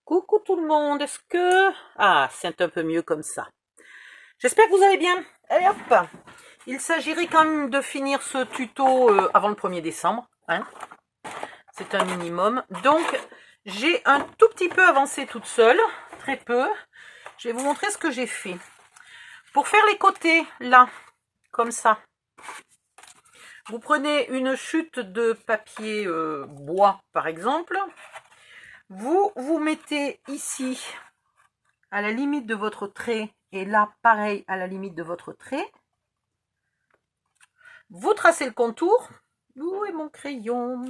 Coucou tout le monde, est-ce que... Ah, c'est un peu mieux comme ça. J'espère que vous allez bien. Allez hop. Il s'agirait quand même de finir ce tuto avant le 1er décembre. Hein. C'est un minimum. Donc, j'ai un tout petit peu avancé toute seule. Très peu. Je vais vous montrer ce que j'ai fait. Pour faire les côtés, là, comme ça. Vous prenez une chute de papier bois, par exemple. Vous mettez ici, à la limite de votre trait, et là, pareil, à la limite de votre trait. Vous tracez le contour. Où est mon crayon?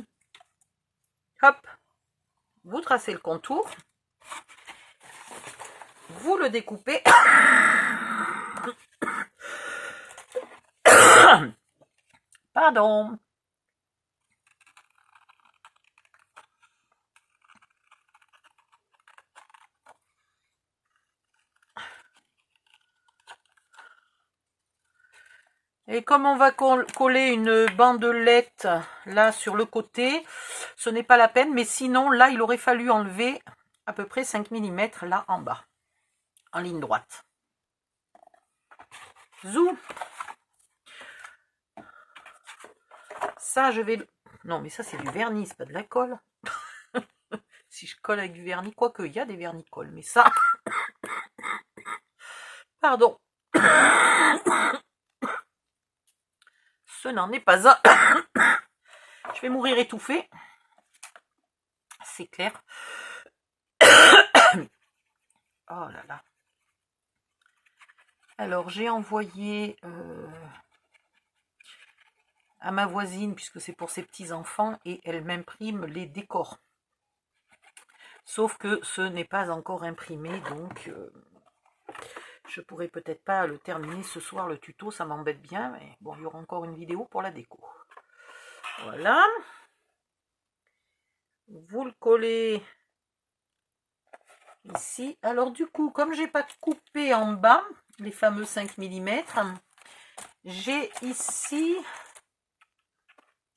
Hop. Vous tracez le contour. Vous le découpez. Pardon. Et comme on va coller une bandelette là sur le côté, ce n'est pas la peine, mais sinon là il aurait fallu enlever à peu près 5 mm là en bas, en ligne droite. Zou. Ça je vais... Non mais ça c'est du vernis, c'est pas de la colle. Si je colle avec du vernis, quoique il y a des vernis colle, mais ça... Pardon. Ce n'en est pas un. Je vais mourir étouffée. C'est clair. Oh là là. Alors, j'ai envoyé à ma voisine, puisque c'est pour ses petits-enfants, et elle m'imprime les décors. Sauf que ce n'est pas encore imprimé, donc je pourrais peut-être pas le terminer ce soir, le tuto, ça m'embête bien, mais bon, il y aura encore une vidéo pour la déco. Voilà. Vous le collez ici. Alors du coup, comme j'ai pas coupé en bas, les fameux 5 mm, j'ai ici,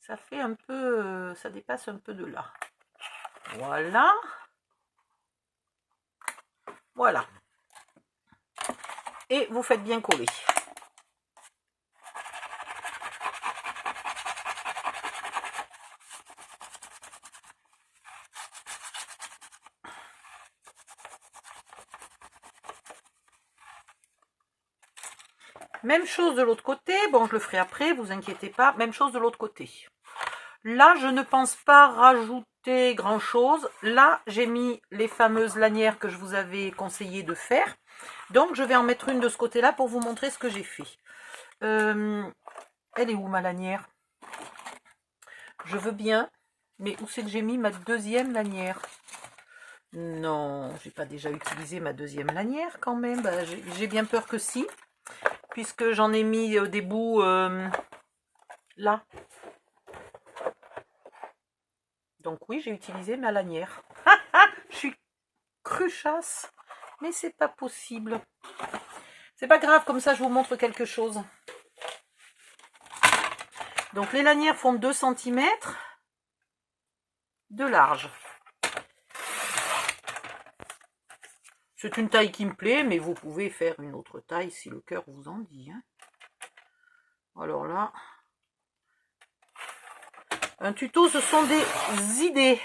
ça fait un peu, ça dépasse un peu de là. Voilà. Voilà. Et vous faites bien coller. Même chose de l'autre côté. Bon, je le ferai après, vous inquiétez pas. Même chose de l'autre côté. Là, je ne pense pas rajouter grand-chose. Là, j'ai mis les fameuses lanières que je vous avais conseillé de faire. Donc, je vais en mettre une de ce côté-là pour vous montrer ce que j'ai fait. Elle est où, ma lanière? Je veux bien. Mais où c'est que j'ai mis ma deuxième lanière? Non, j'ai pas déjà utilisé ma deuxième lanière quand même. Bah, j'ai bien peur que si. Puisque j'en ai mis des bouts là. Donc oui, j'ai utilisé ma lanière. Je suis cruchasse, mais c'est pas possible. C'est pas grave, comme ça je vous montre quelque chose. Donc les lanières font 2 cm de large. C'est une taille qui me plaît, mais vous pouvez faire une autre taille si le cœur vous en dit. Hein. Alors là, un tuto, ce sont des idées.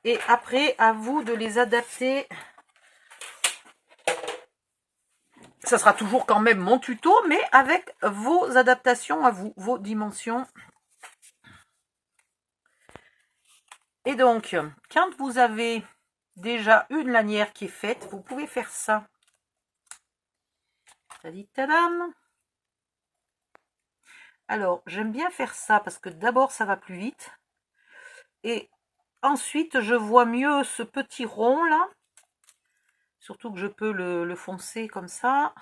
Et après, à vous de les adapter. Ça sera toujours quand même mon tuto, mais avec vos adaptations à vous, vos dimensions. Et donc, quand vous avez déjà une lanière qui est faite, vous pouvez faire ça. Tadam. Alors, j'aime bien faire ça parce que d'abord, ça va plus vite. Et ensuite, je vois mieux ce petit rond là. Surtout que je peux le foncer comme ça.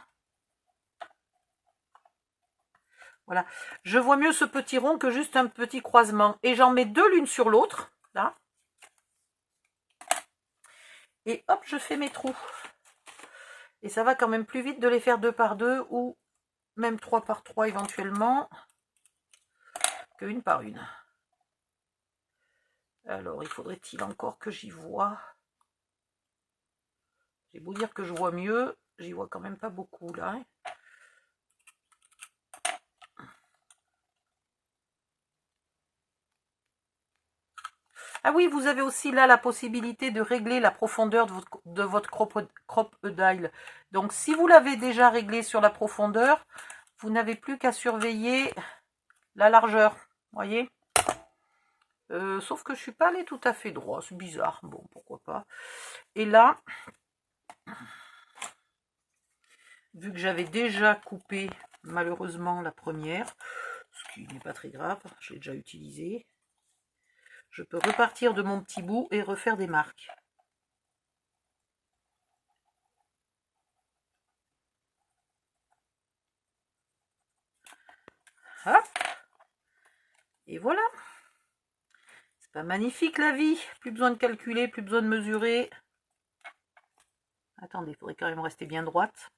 Voilà. Je vois mieux ce petit rond que juste un petit croisement. Et j'en mets 2 l'une sur l'autre. Là. Et hop, je fais mes trous. Et ça va quand même plus vite de les faire 2 par 2 ou même 3 par 3 éventuellement que 1 par 1. Alors, il faudrait-il encore que j'y voie? J'ai beau dire que je vois mieux, j'y vois quand même pas beaucoup là. Hein. Ah oui, vous avez aussi là la possibilité de régler la profondeur de votre crop-dial. Donc si vous l'avez déjà réglé sur la profondeur, vous n'avez plus qu'à surveiller la largeur. Voyez, sauf que je suis pas allée tout à fait droit, c'est bizarre. Bon, pourquoi pas. Et là, vu que j'avais déjà coupé malheureusement la première, ce qui n'est pas très grave, j'ai déjà utilisé, je peux repartir de mon petit bout et refaire des marques. Hop. Et voilà. C'est pas magnifique la vie. Plus besoin de calculer, plus besoin de mesurer. Attendez, il faudrait quand même rester bien droite.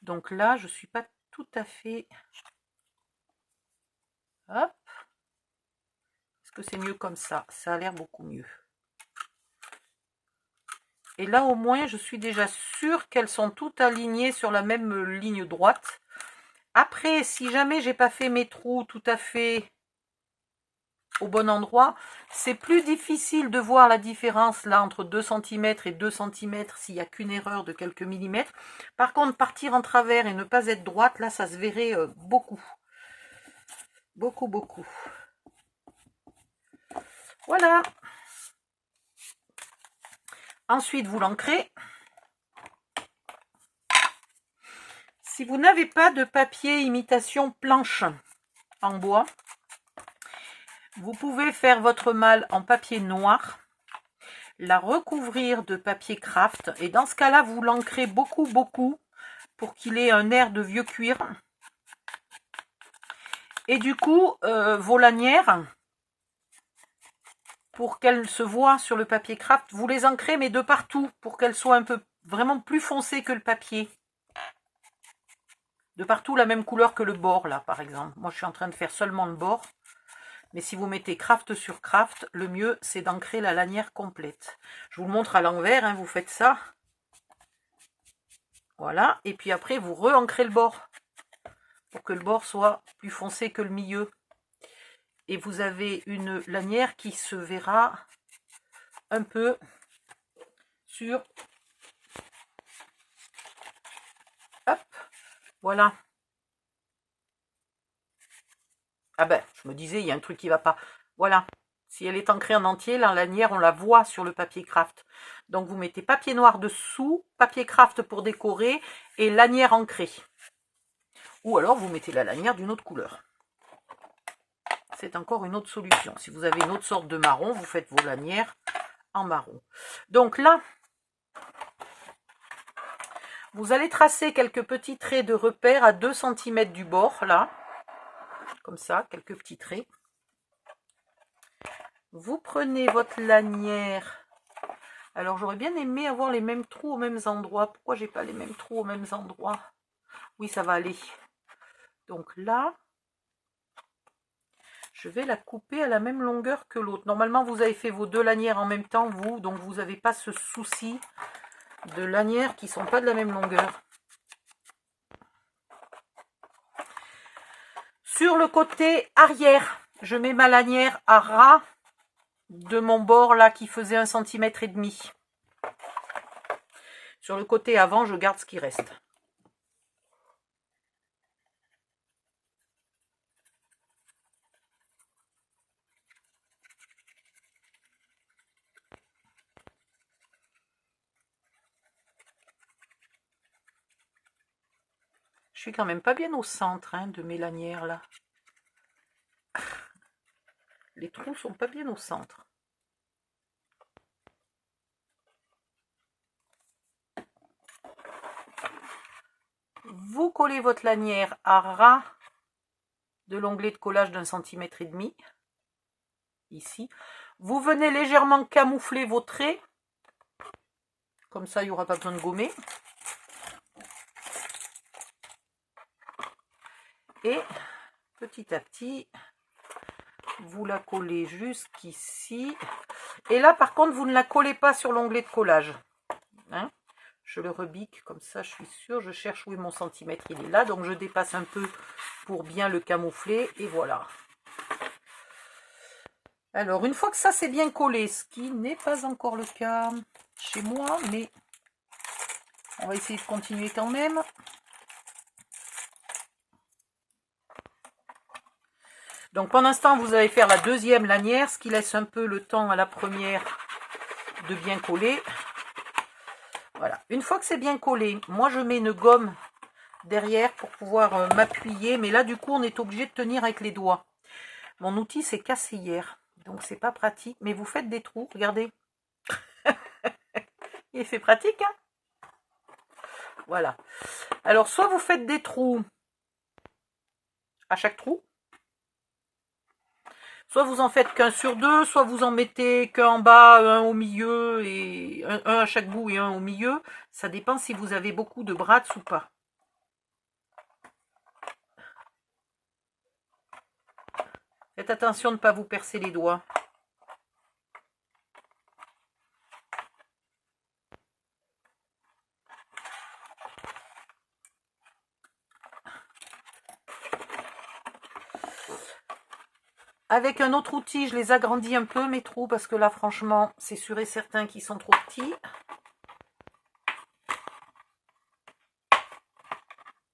Donc là, je suis pas tout à fait... Hop. Est-ce que c'est mieux comme ça? Ça a l'air beaucoup mieux. Et là, au moins, je suis déjà sûre qu'elles sont toutes alignées sur la même ligne droite. Après, si jamais j'ai pas fait mes trous tout à fait au bon endroit, c'est plus difficile de voir la différence là entre 2 cm et 2 cm s'il n'y a qu'une erreur de quelques millimètres. Par contre, partir en travers et ne pas être droite, là, ça se verrait beaucoup. Beaucoup, beaucoup. Voilà. Ensuite, vous l'ancrez. Si vous n'avez pas de papier imitation planche en bois, vous pouvez faire votre malle en papier noir, la recouvrir de papier craft, et dans ce cas-là, vous l'ancrez beaucoup, beaucoup, pour qu'il ait un air de vieux cuir. Et du coup, vos lanières, pour qu'elles se voient sur le papier craft, vous les ancrez, mais de partout, pour qu'elles soient un peu vraiment plus foncées que le papier. De partout, la même couleur que le bord, là, par exemple. Moi, je suis en train de faire seulement le bord. Mais si vous mettez craft sur craft, le mieux, c'est d'ancrer la lanière complète. Je vous le montre à l'envers, hein, vous faites ça. Voilà. Et puis après, vous re-ancrez le bord. Pour que le bord soit plus foncé que le milieu. Et vous avez une lanière qui se verra un peu sur... Hop. Voilà. Ah ben, je me disais, il y a un truc qui ne va pas. Voilà. Si elle est ancrée en entier, la lanière, on la voit sur le papier craft. Donc, vous mettez papier noir dessous, papier craft pour décorer et lanière ancrée. Ou alors, vous mettez la lanière d'une autre couleur. C'est encore une autre solution. Si vous avez une autre sorte de marron, vous faites vos lanières en marron. Donc là, vous allez tracer quelques petits traits de repère à 2 cm du bord, là. Comme ça, quelques petits traits. Vous prenez votre lanière. Alors, j'aurais bien aimé avoir les mêmes trous aux mêmes endroits. Pourquoi j'ai pas les mêmes trous aux mêmes endroits? Oui, ça va aller. Donc là, je vais la couper à la même longueur que l'autre. Normalement, vous avez fait vos 2 lanières en même temps, vous. Donc, vous n'avez pas ce souci de lanières qui ne sont pas de la même longueur. Sur le côté arrière, je mets ma lanière à ras de mon bord là qui faisait 1,5 cm. Sur le côté avant, je garde ce qui reste. Je suis quand même pas bien au centre hein, de mes lanières là. Les trous sont pas bien au centre. Vous collez votre lanière à ras de l'onglet de collage d'1,5 cm. Ici. Vous venez légèrement camoufler vos traits. Comme ça, il n'y aura pas besoin de gommer. Et petit à petit, vous la collez jusqu'ici. Et là, par contre, vous ne la collez pas sur l'onglet de collage. Hein, je le rebique comme ça, je suis sûre. Je cherche où est mon centimètre, il est là. Donc, je dépasse un peu pour bien le camoufler. Et voilà. Alors, une fois que ça c'est bien collé, ce qui n'est pas encore le cas chez moi, mais on va essayer de continuer quand même. Donc, pendant ce temps, vous allez faire la deuxième lanière, ce qui laisse un peu le temps à la première de bien coller. Voilà. Une fois que c'est bien collé, moi, je mets une gomme derrière pour pouvoir m'appuyer. Mais là, du coup, on est obligé de tenir avec les doigts. Mon outil s'est cassé hier, donc c'est pas pratique. Mais vous faites des trous, regardez. Il fait pratique, hein? Voilà. Alors, soit vous faites des trous à chaque trou, soit vous en faites qu'un sur deux, soit vous en mettez qu'un en bas, un au milieu, et un à chaque bout et un au milieu. Ça dépend si vous avez beaucoup de brats ou pas. Faites attention de ne pas vous percer les doigts. Avec un autre outil, je les agrandis un peu, mes trous, parce que là, franchement, c'est sûr et certain qu'ils sont trop petits.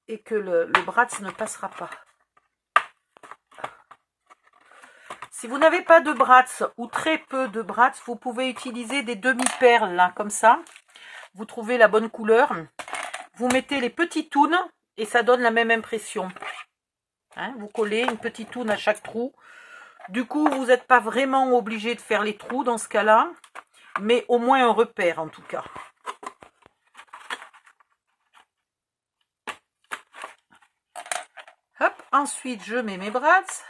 Et que le bras ne passera pas. Si vous n'avez pas de brats ou très peu de brats, vous pouvez utiliser des demi-perles, là, comme ça. Vous trouvez la bonne couleur. Vous mettez les petits tounes et ça donne la même impression. Hein, vous collez une petite toune à chaque trou. Du coup, vous n'êtes pas vraiment obligé de faire les trous dans ce cas-là, mais au moins un repère en tout cas. Hop, ensuite je mets mes brads.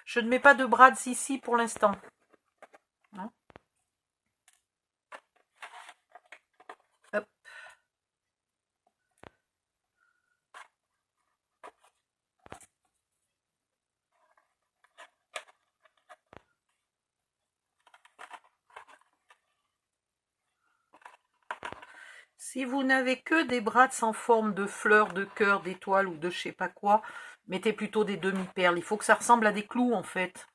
Je ne mets pas de brads ici pour l'instant. Hop. Si vous n'avez que des brads en forme de fleurs, de cœur, d'étoiles ou de je sais pas quoi, mettez plutôt des demi-perles. Il faut que ça ressemble à des clous en fait.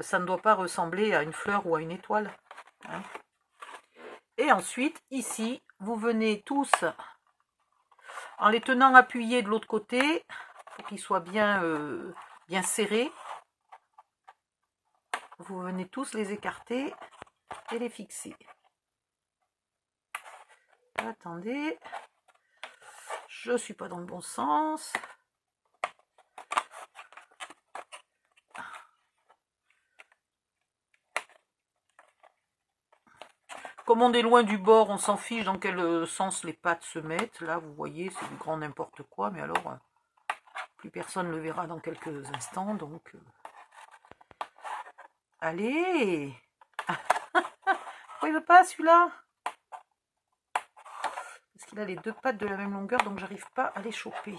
Ça ne doit pas ressembler à une fleur ou à une étoile. Hein. Et ensuite, ici, vous venez tous, en les tenant appuyés de l'autre côté, pour qu'ils soient bien, bien serrés. Vous venez tous les écarter et les fixer. Attendez, je ne suis pas dans le bon sens. Comme on est loin du bord, on s'en fiche dans quel sens les pattes se mettent. Là, vous voyez, c'est du grand n'importe quoi, mais alors, plus personne ne le verra dans quelques instants, donc... Allez. Pourquoi il ne veut pas, celui-là? Parce qu'il a les deux pattes de la même longueur, donc j'arrive pas à les choper.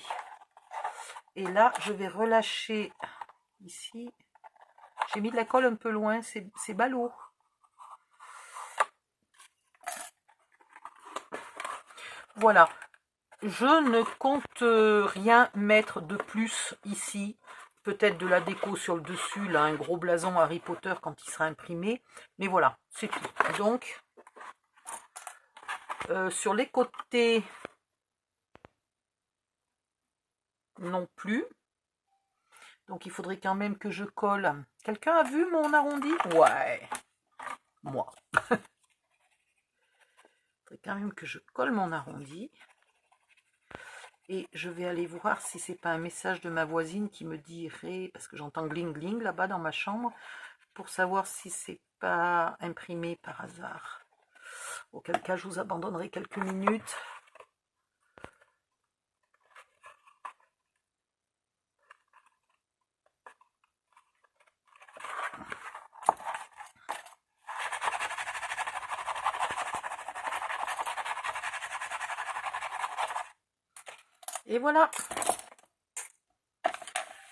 Et là, je vais relâcher ici. J'ai mis de la colle un peu loin, c'est ballot. Voilà. Je ne compte rien mettre de plus ici. Peut-être de la déco sur le dessus, là, un gros blason Harry Potter quand il sera imprimé. Mais voilà, c'est tout. Donc, sur les côtés, non plus. Donc, il faudrait quand même que je colle. Quelqu'un a vu mon arrondi? Ouais. Moi. Il faudrait quand même que je colle mon arrondi. Et je vais aller voir si c'est pas un message de ma voisine qui me dirait, parce que j'entends gling gling là-bas dans ma chambre, pour savoir si c'est pas imprimé par hasard. Auquel cas, je vous abandonnerai quelques minutes. Et voilà.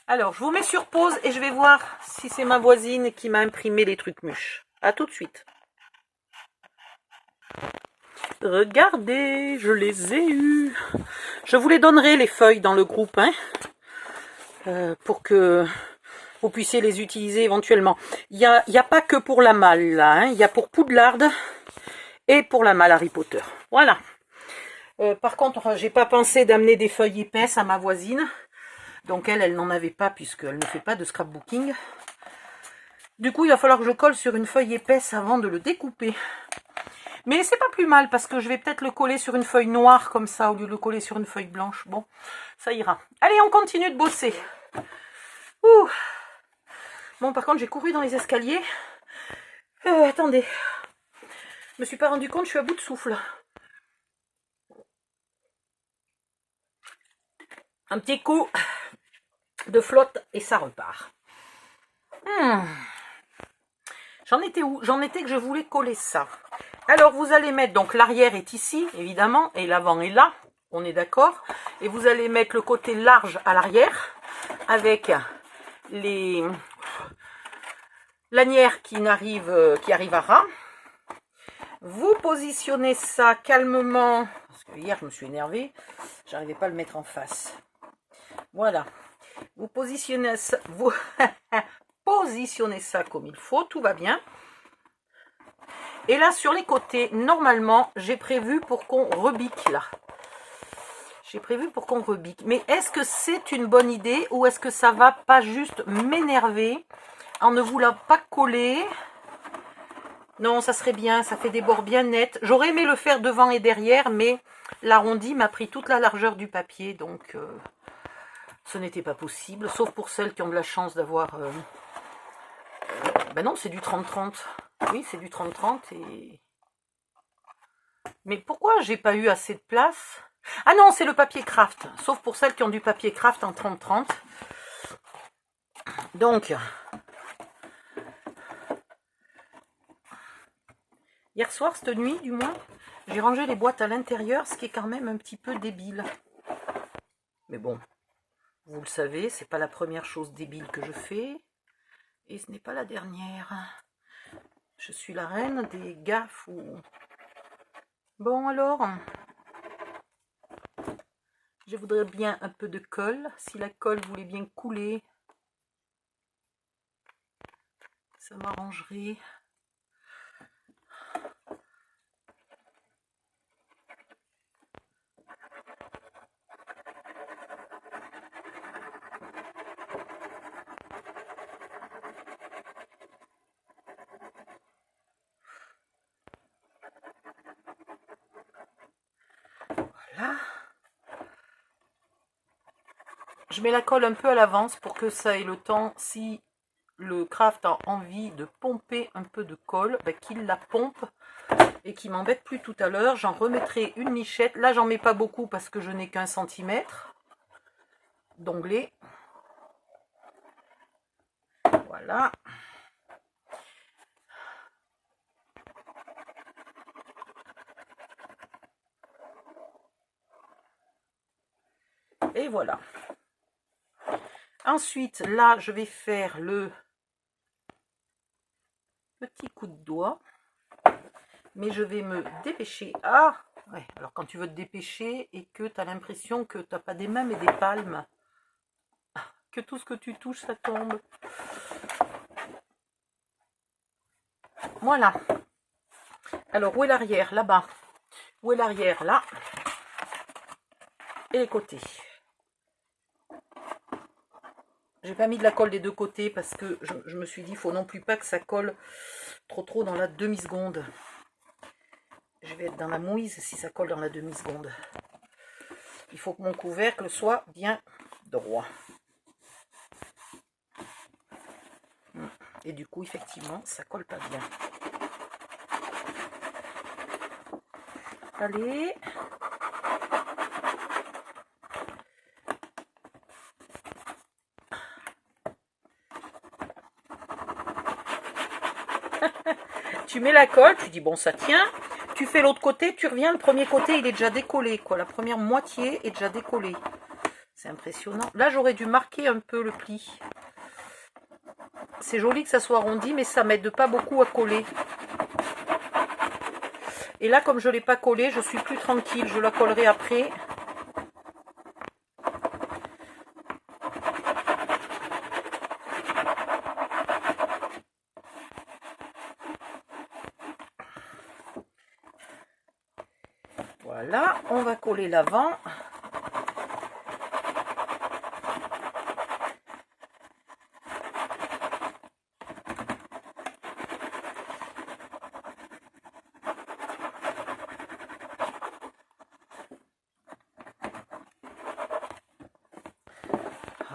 Alors, je vous mets sur pause et je vais voir si c'est ma voisine qui m'a imprimé les trucs mûches. À tout de suite. Regardez, je les ai eus. Je vous les donnerai les feuilles dans le groupe, hein, pour que vous puissiez les utiliser éventuellement. Il y a pas que pour la malle, là, hein, il y a pour Poudlard et pour la malle Harry Potter. Voilà. Par contre, j'ai pas pensé d'amener des feuilles épaisses à ma voisine. Donc elle n'en avait pas puisqu'elle ne fait pas de scrapbooking. Du coup, il va falloir que je colle sur une feuille épaisse avant de le découper. Mais c'est pas plus mal parce que je vais peut-être le coller sur une feuille noire comme ça au lieu de le coller sur une feuille blanche. Bon, ça ira. Allez, on continue de bosser. Ouh. Bon, par contre, j'ai couru dans les escaliers. Attendez. Je me suis pas rendu compte, je suis à bout de souffle. Un petit coup de flotte et ça repart. J'en étais où? J'en étais que je voulais coller ça. Alors, vous allez mettre, donc l'arrière est ici, évidemment, et l'avant est là, on est d'accord. Et vous allez mettre le côté large à l'arrière, avec les lanières qui arrivent à ras. Vous positionnez ça calmement, parce que hier je me suis énervée, j'arrivais pas à le mettre en face. Voilà. Vous positionnez ça, positionnez ça comme il faut, tout va bien. Et là, sur les côtés, normalement, j'ai prévu pour qu'on rebique là. J'ai prévu pour qu'on rebique. Mais est-ce que c'est une bonne idée ou est-ce que ça va pas juste m'énerver en ne voulant pas coller? Non, ça serait bien, ça fait des bords bien nets. J'aurais aimé le faire devant et derrière, mais l'arrondi m'a pris toute la largeur du papier, donc ce n'était pas possible, sauf pour celles qui ont de la chance d'avoir... Ben non, c'est du 30-30. Oui, c'est du 30-30 et... Mais pourquoi j'ai pas eu assez de place? Ah non, c'est le papier craft, sauf pour celles qui ont du papier craft en 30-30. Donc... Hier soir, cette nuit, du moins, j'ai rangé les boîtes à l'intérieur, ce qui est quand même un petit peu débile. Mais bon, vous le savez, c'est pas la première chose débile que je fais. Et ce n'est pas la dernière. Je suis la reine des gaffes. Bon alors, je voudrais bien un peu de colle. Si la colle voulait bien couler, ça m'arrangerait. Voilà. Je mets la colle un peu à l'avance pour que ça ait le temps, si le craft a envie de pomper un peu de colle, ben qu'il la pompe et qu'il m'embête plus tout à l'heure. J'en remettrai une lichette. Là, j'en mets pas beaucoup parce que je n'ai qu'1 centimètre d'onglet. Voilà. Et voilà. Ensuite, là, je vais faire le petit coup de doigt. Mais je vais me dépêcher. Ah ouais, alors quand tu veux te dépêcher et que tu as l'impression que tu n'as pas des mains mais des palmes, que tout ce que tu touches, ça tombe. Voilà. Alors, où est l'arrière? Là-bas. Où est l'arrière? Là. Et les côtés. J'ai pas mis de la colle des deux côtés parce que je me suis dit, il faut non plus pas que ça colle trop dans la demi-seconde. Je vais être dans la mouise si ça colle dans la demi-seconde. Il faut que mon couvercle soit bien droit. Et du coup, effectivement, ça colle pas bien. Allez. Tu mets la colle, tu dis bon ça tient, tu fais l'autre côté, tu reviens, le premier côté il est déjà décollé, quoi. La première moitié est déjà décollée. C'est impressionnant. Là, j'aurais dû marquer un peu le pli. C'est joli que ça soit arrondi, mais ça m'aide pas beaucoup à coller. Et là, comme je ne l'ai pas collé, je suis plus tranquille. Je la collerai après. Voilà, on va coller l'avant.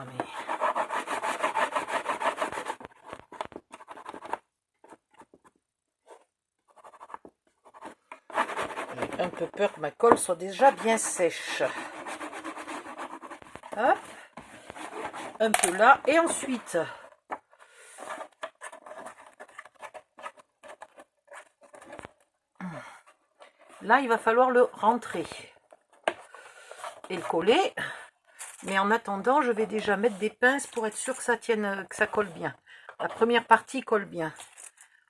Ah mais... J'ai un peu peur que ma colle soit déjà bien sèche. Hop. Un peu là. Et ensuite... Là, il va falloir le rentrer. Et le coller. Mais en attendant, je vais déjà mettre des pinces pour être sûr que ça tienne, que ça colle bien. La première partie colle bien.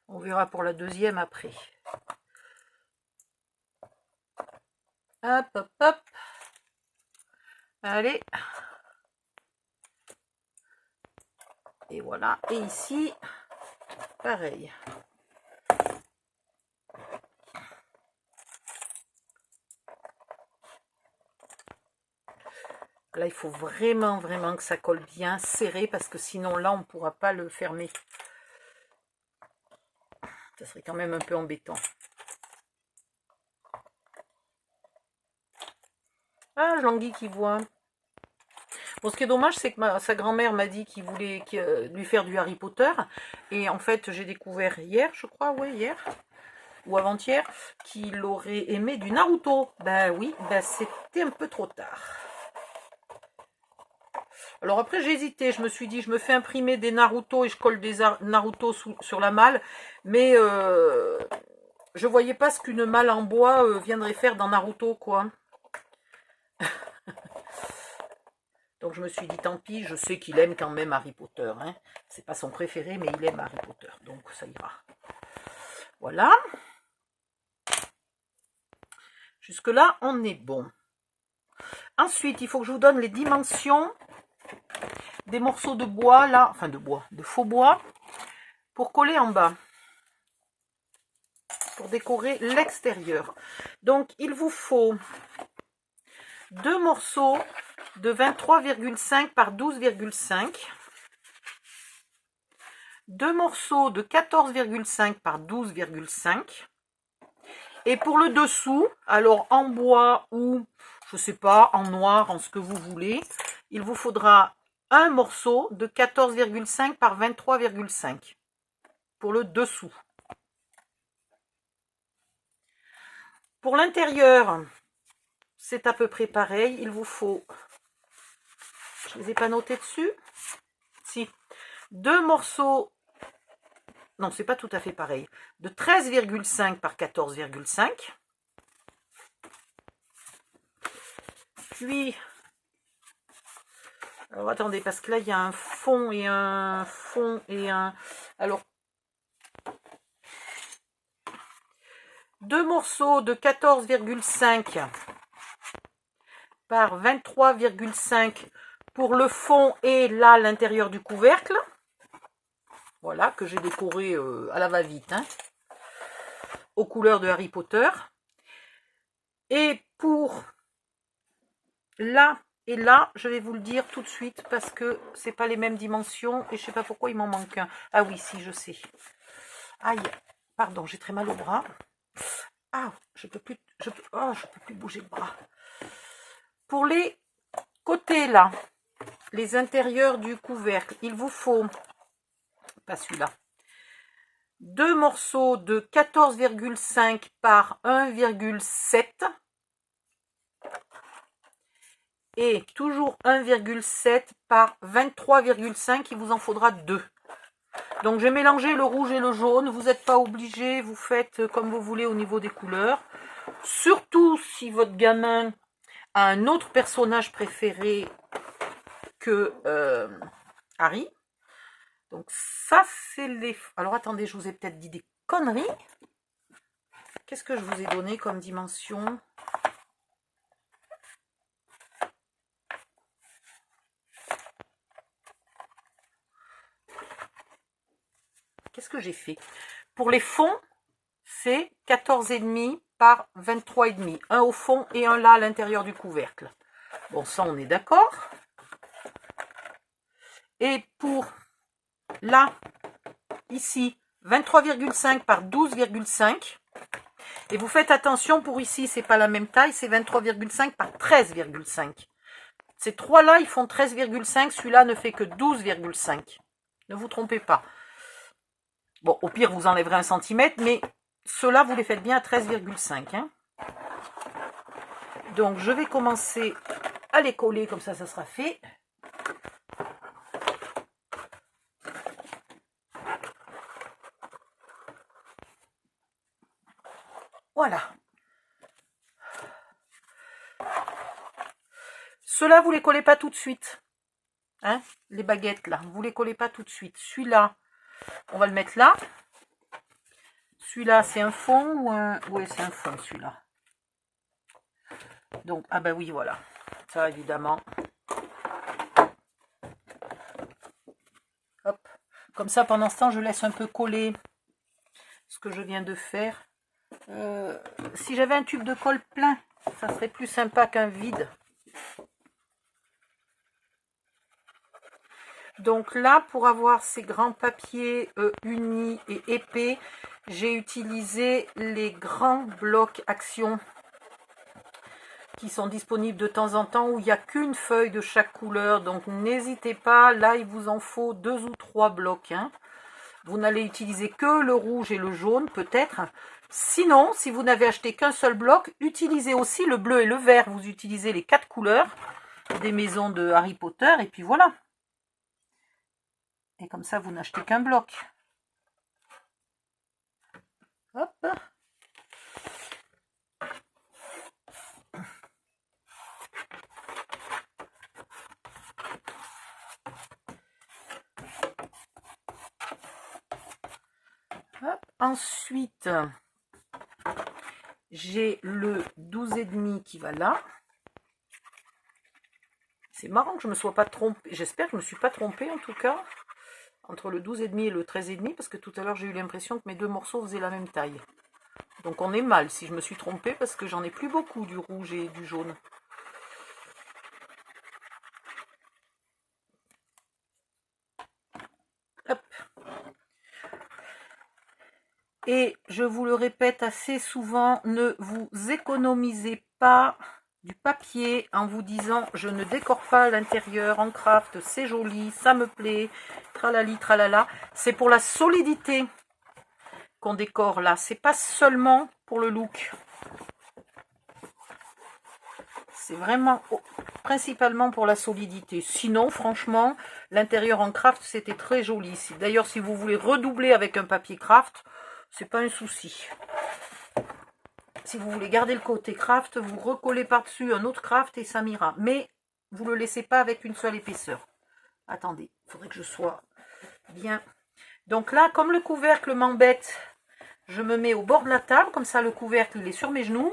On verra pour la deuxième après. Hop, hop, hop. Allez. Et voilà. Et ici, pareil. Là, il faut vraiment que ça colle bien serré parce que sinon, là, on ne pourra pas le fermer. Ça serait quand même un peu embêtant. Ah, Jean-Guy qui voit. Bon, ce qui est dommage, c'est que sa grand-mère m'a dit qu'il voulait lui faire du Harry Potter. Et en fait, j'ai découvert hier, je crois, ouais, hier, ou avant-hier, qu'il aurait aimé du Naruto. Ben oui, ben c'était un peu trop tard. Alors après, j'ai hésité. Je me suis dit, je me fais imprimer des Naruto et je colle des Naruto sur la malle. Mais je voyais pas ce qu'une malle en bois viendrait faire dans Naruto, quoi. Donc je me suis dit, tant pis, je sais qu'il aime quand même Harry Potter. Hein. C'est pas son préféré, mais il aime Harry Potter. Donc ça ira. Voilà. Jusque-là, on est bon. Ensuite, il faut que je vous donne les dimensions des morceaux de bois, là, enfin de bois, de faux bois, pour coller en bas. Pour décorer l'extérieur. Donc, il vous faut 2 morceaux de 23,5 par 12,5, 2 morceaux de 14,5 par 12,5, et pour le dessous, alors en bois ou, je sais pas, en noir, en ce que vous voulez, il vous faudra un morceau de 14,5 par 23,5 pour le dessous. Pour l'intérieur, c'est à peu près pareil, il vous faut... Je ne les ai pas notés dessus. Si. 2 morceaux. Non, c'est pas tout à fait pareil. De 13,5 par 14,5. Puis. Alors attendez, parce que là, il y a un fond et un fond et un. Alors. 2 morceaux de 14,5 par 23,5 pour le fond et là l'intérieur du couvercle. Voilà, que j'ai décoré à la va-vite, hein, aux couleurs de Harry Potter. Et pour là et là, je vais vous le dire tout de suite parce que c'est pas les mêmes dimensions et je sais pas pourquoi il m'en manque un. Ah oui, si, je sais. Aïe, pardon, j'ai très mal au bras. Ah, je peux plus bouger le bras. Pour les côtés là, les intérieurs du couvercle, il vous faut, pas celui-là, 2 morceaux de 14,5 par 1,7 et toujours 1,7 par 23,5, il vous en faudra 2. Donc j'ai mélangé le rouge et le jaune, vous n'êtes pas obligé, vous faites comme vous voulez au niveau des couleurs. Surtout si votre gamin a un autre personnage préféré que Harry. Donc ça, c'est les... Alors attendez, je vous ai peut-être dit des conneries. Qu'est-ce que je vous ai donné comme dimension? Qu'est-ce que j'ai fait? Pour les fonds, c'est 14,5 par 23,5. Un au fond et un là à l'intérieur du couvercle. Bon, ça, on est d'accord. Et pour là, ici, 23,5 par 12,5. Et vous faites attention, pour ici, c'est pas la même taille, c'est 23,5 par 13,5. Ces trois-là, ils font 13,5. Celui-là ne fait que 12,5. Ne vous trompez pas. Bon, au pire, vous enlèverez 1 cm, mais ceux-là, vous les faites bien à 13,5. Hein. Donc, je vais commencer à les coller, comme ça sera fait. Voilà. Ceux-là, vous ne les collez pas tout de suite. Hein, les baguettes, là, vous ne les collez pas tout de suite. Celui-là, on va le mettre là. Celui-là, c'est un fond ou un... Oui, c'est un fond, celui-là. Donc, ah ben oui, voilà. Ça, évidemment. Hop. Comme ça, pendant ce temps, je laisse un peu coller ce que je viens de faire. Si j'avais un tube de colle plein, ça serait plus sympa qu'un vide. Donc là, pour avoir ces grands papiers unis et épais, j'ai utilisé les grands blocs Action qui sont disponibles de temps en temps où il n'y a qu'une feuille de chaque couleur. Donc n'hésitez pas, là il vous en faut 2 ou 3 blocs. Hein. Vous n'allez utiliser que le rouge et le jaune peut-être. Sinon, si vous n'avez acheté qu'un seul bloc, utilisez aussi le bleu et le vert. Vous utilisez les 4 couleurs des maisons de Harry Potter et puis voilà. Et comme ça, vous n'achetez qu'un bloc. Hop. Hop. Ensuite, j'ai le 12,5 qui va là. C'est marrant que je ne me sois pas trompée. J'espère que je ne me suis pas trompée en tout cas. Entre le 12,5 et le 13,5, parce que tout à l'heure j'ai eu l'impression que mes deux morceaux faisaient la même taille. Donc on est mal si je me suis trompée, parce que j'en ai plus beaucoup du rouge et du jaune. Hop. Et je vous le répète assez souvent, ne vous économisez pas du papier en vous disant je ne décore pas l'intérieur en craft, c'est joli, ça me plaît, tralali, tralala. C'est pour la solidité qu'on décore là, c'est pas seulement pour le look. C'est vraiment principalement pour la solidité. Sinon, franchement, l'intérieur en craft, c'était très joli. D'ailleurs, si vous voulez redoubler avec un papier craft, c'est pas un souci. Si vous voulez garder le côté craft, vous recollez par-dessus un autre craft et ça m'ira. Mais vous ne le laissez pas avec une seule épaisseur. Attendez, il faudrait que je sois bien. Donc là, comme le couvercle m'embête, je me mets au bord de la table. Comme ça, le couvercle, il est sur mes genoux.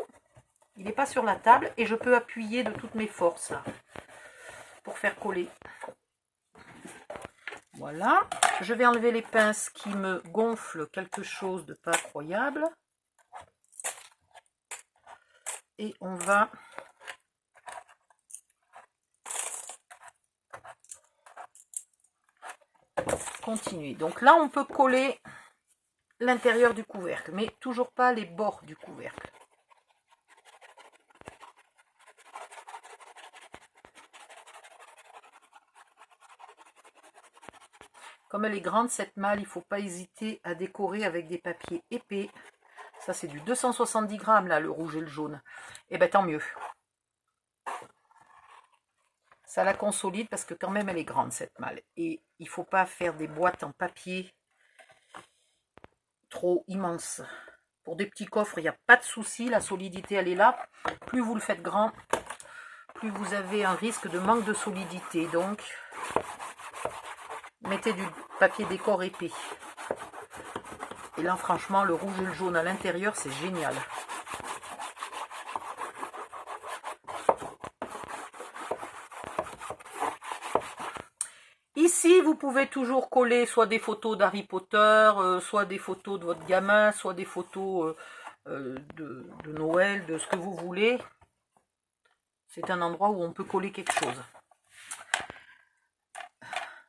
Il n'est pas sur la table. Et je peux appuyer de toutes mes forces là, pour faire coller. Voilà. Je vais enlever les pinces qui me gonflent quelque chose de pas croyable. Et on va continuer. Donc là, on peut coller l'intérieur du couvercle, mais toujours pas les bords du couvercle. Comme elle est grande, cette malle, il ne faut pas hésiter à décorer avec des papiers épais. Ça, c'est du 270 grammes, là, le rouge et le jaune. Et bien, tant mieux. Ça la consolide parce que quand même, elle est grande, cette malle. Et il ne faut pas faire des boîtes en papier trop immenses. Pour des petits coffres, il n'y a pas de souci. La solidité, elle est là. Plus vous le faites grand, plus vous avez un risque de manque de solidité. Donc, mettez du papier décor épais. Et là, franchement, le rouge et le jaune à l'intérieur, c'est génial. Ici, vous pouvez toujours coller soit des photos d'Harry Potter, soit des photos de votre gamin, soit des photos de Noël, de ce que vous voulez. C'est un endroit où on peut coller quelque chose.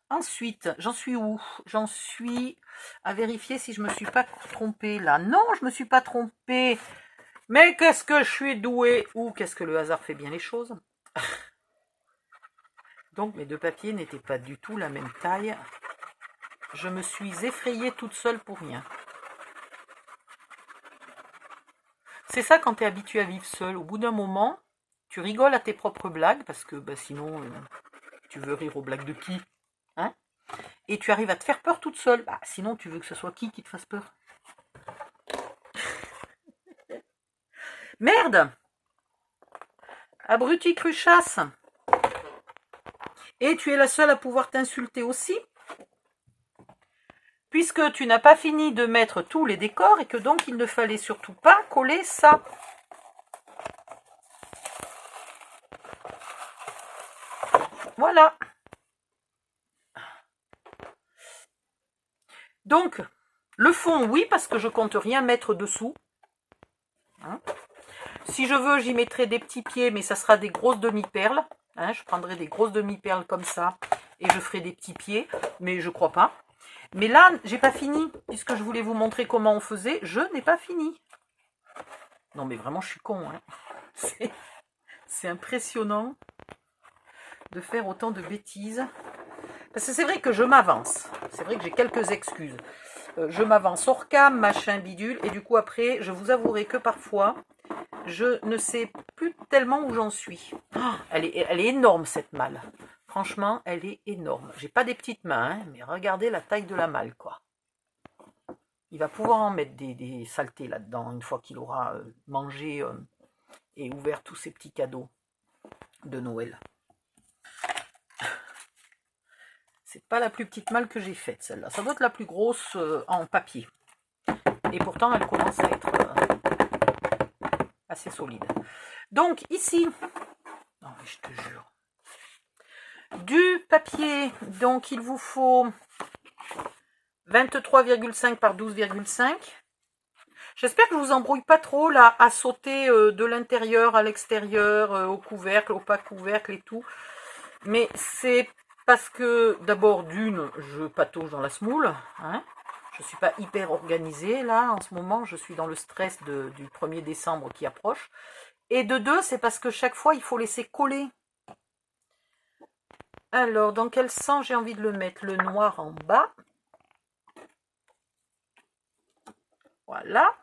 Ensuite, j'en suis où? J'en suis à vérifier si je me suis pas trompée là. Non, je me suis pas trompée. Mais qu'est-ce que je suis douée? Ou qu'est-ce que le hasard fait bien les choses? Donc mes deux papiers n'étaient pas du tout la même taille. Je me suis effrayée toute seule pour rien. C'est ça quand tu es habitué à vivre seul. Au bout d'un moment, tu rigoles à tes propres blagues, parce que sinon, tu veux rire aux blagues de qui, hein? Et tu arrives à te faire peur toute seule. Sinon, tu veux que ce soit qui te fasse peur? Merde! Abruti cruchasse! Et tu es la seule à pouvoir t'insulter aussi, puisque tu n'as pas fini de mettre tous les décors et que donc il ne fallait surtout pas coller ça. Voilà. Donc, le fond, oui, parce que je compte rien mettre dessous. Hein? Si je veux, j'y mettrai des petits pieds, mais ça sera des grosses demi-perles. Hein? Je prendrai des grosses demi-perles comme ça et je ferai des petits pieds, mais je crois pas. Mais là, j'ai pas fini, puisque je voulais vous montrer comment on faisait. Je n'ai pas fini. Non, mais vraiment, je suis con. Hein? C'est impressionnant de faire autant de bêtises. Parce que c'est vrai que je m'avance. C'est vrai que j'ai quelques excuses. Je m'avance hors cam, machin, bidule. Et du coup, après, je vous avouerai que parfois, je ne sais plus tellement où j'en suis. Oh, elle est énorme, cette malle. Franchement, elle est énorme. J'ai pas des petites mains, hein, mais regardez la taille de la malle, quoi. Il va pouvoir en mettre des saletés là-dedans, une fois qu'il aura mangé et ouvert tous ses petits cadeaux de Noël. C'est pas la plus petite malle que j'ai faite, celle-là. Ça doit être la plus grosse en papier. Et pourtant, elle commence à être assez solide. Donc, ici, non, mais je te jure, du papier, donc il vous faut 23,5 par 12,5. J'espère que je vous embrouille pas trop là à sauter de l'intérieur à l'extérieur, au couvercle, au pas couvercle et tout. Mais c'est parce que d'abord d'une, je patauge dans la semoule. Hein, je ne suis pas hyper organisée là en ce moment. Je suis dans le stress du 1er décembre qui approche. Et de deux, c'est parce que chaque fois, il faut laisser coller. Alors, dans quel sens j'ai envie de le mettre? Le noir en bas. Voilà.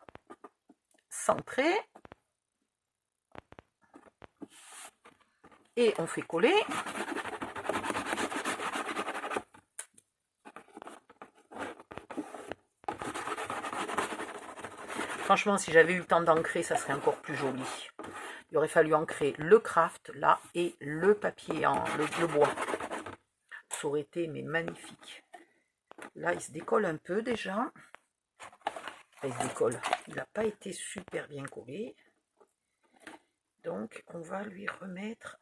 Centré. Et on fait coller. Franchement, si j'avais eu le temps d'ancrer, ça serait encore plus joli. Il aurait fallu ancrer le craft, là, et le papier, le bois. Ça aurait été, mais magnifique. Là, il se décolle un peu, déjà. Là, il se décolle. Il n'a pas été super bien collé. Donc, on va lui remettre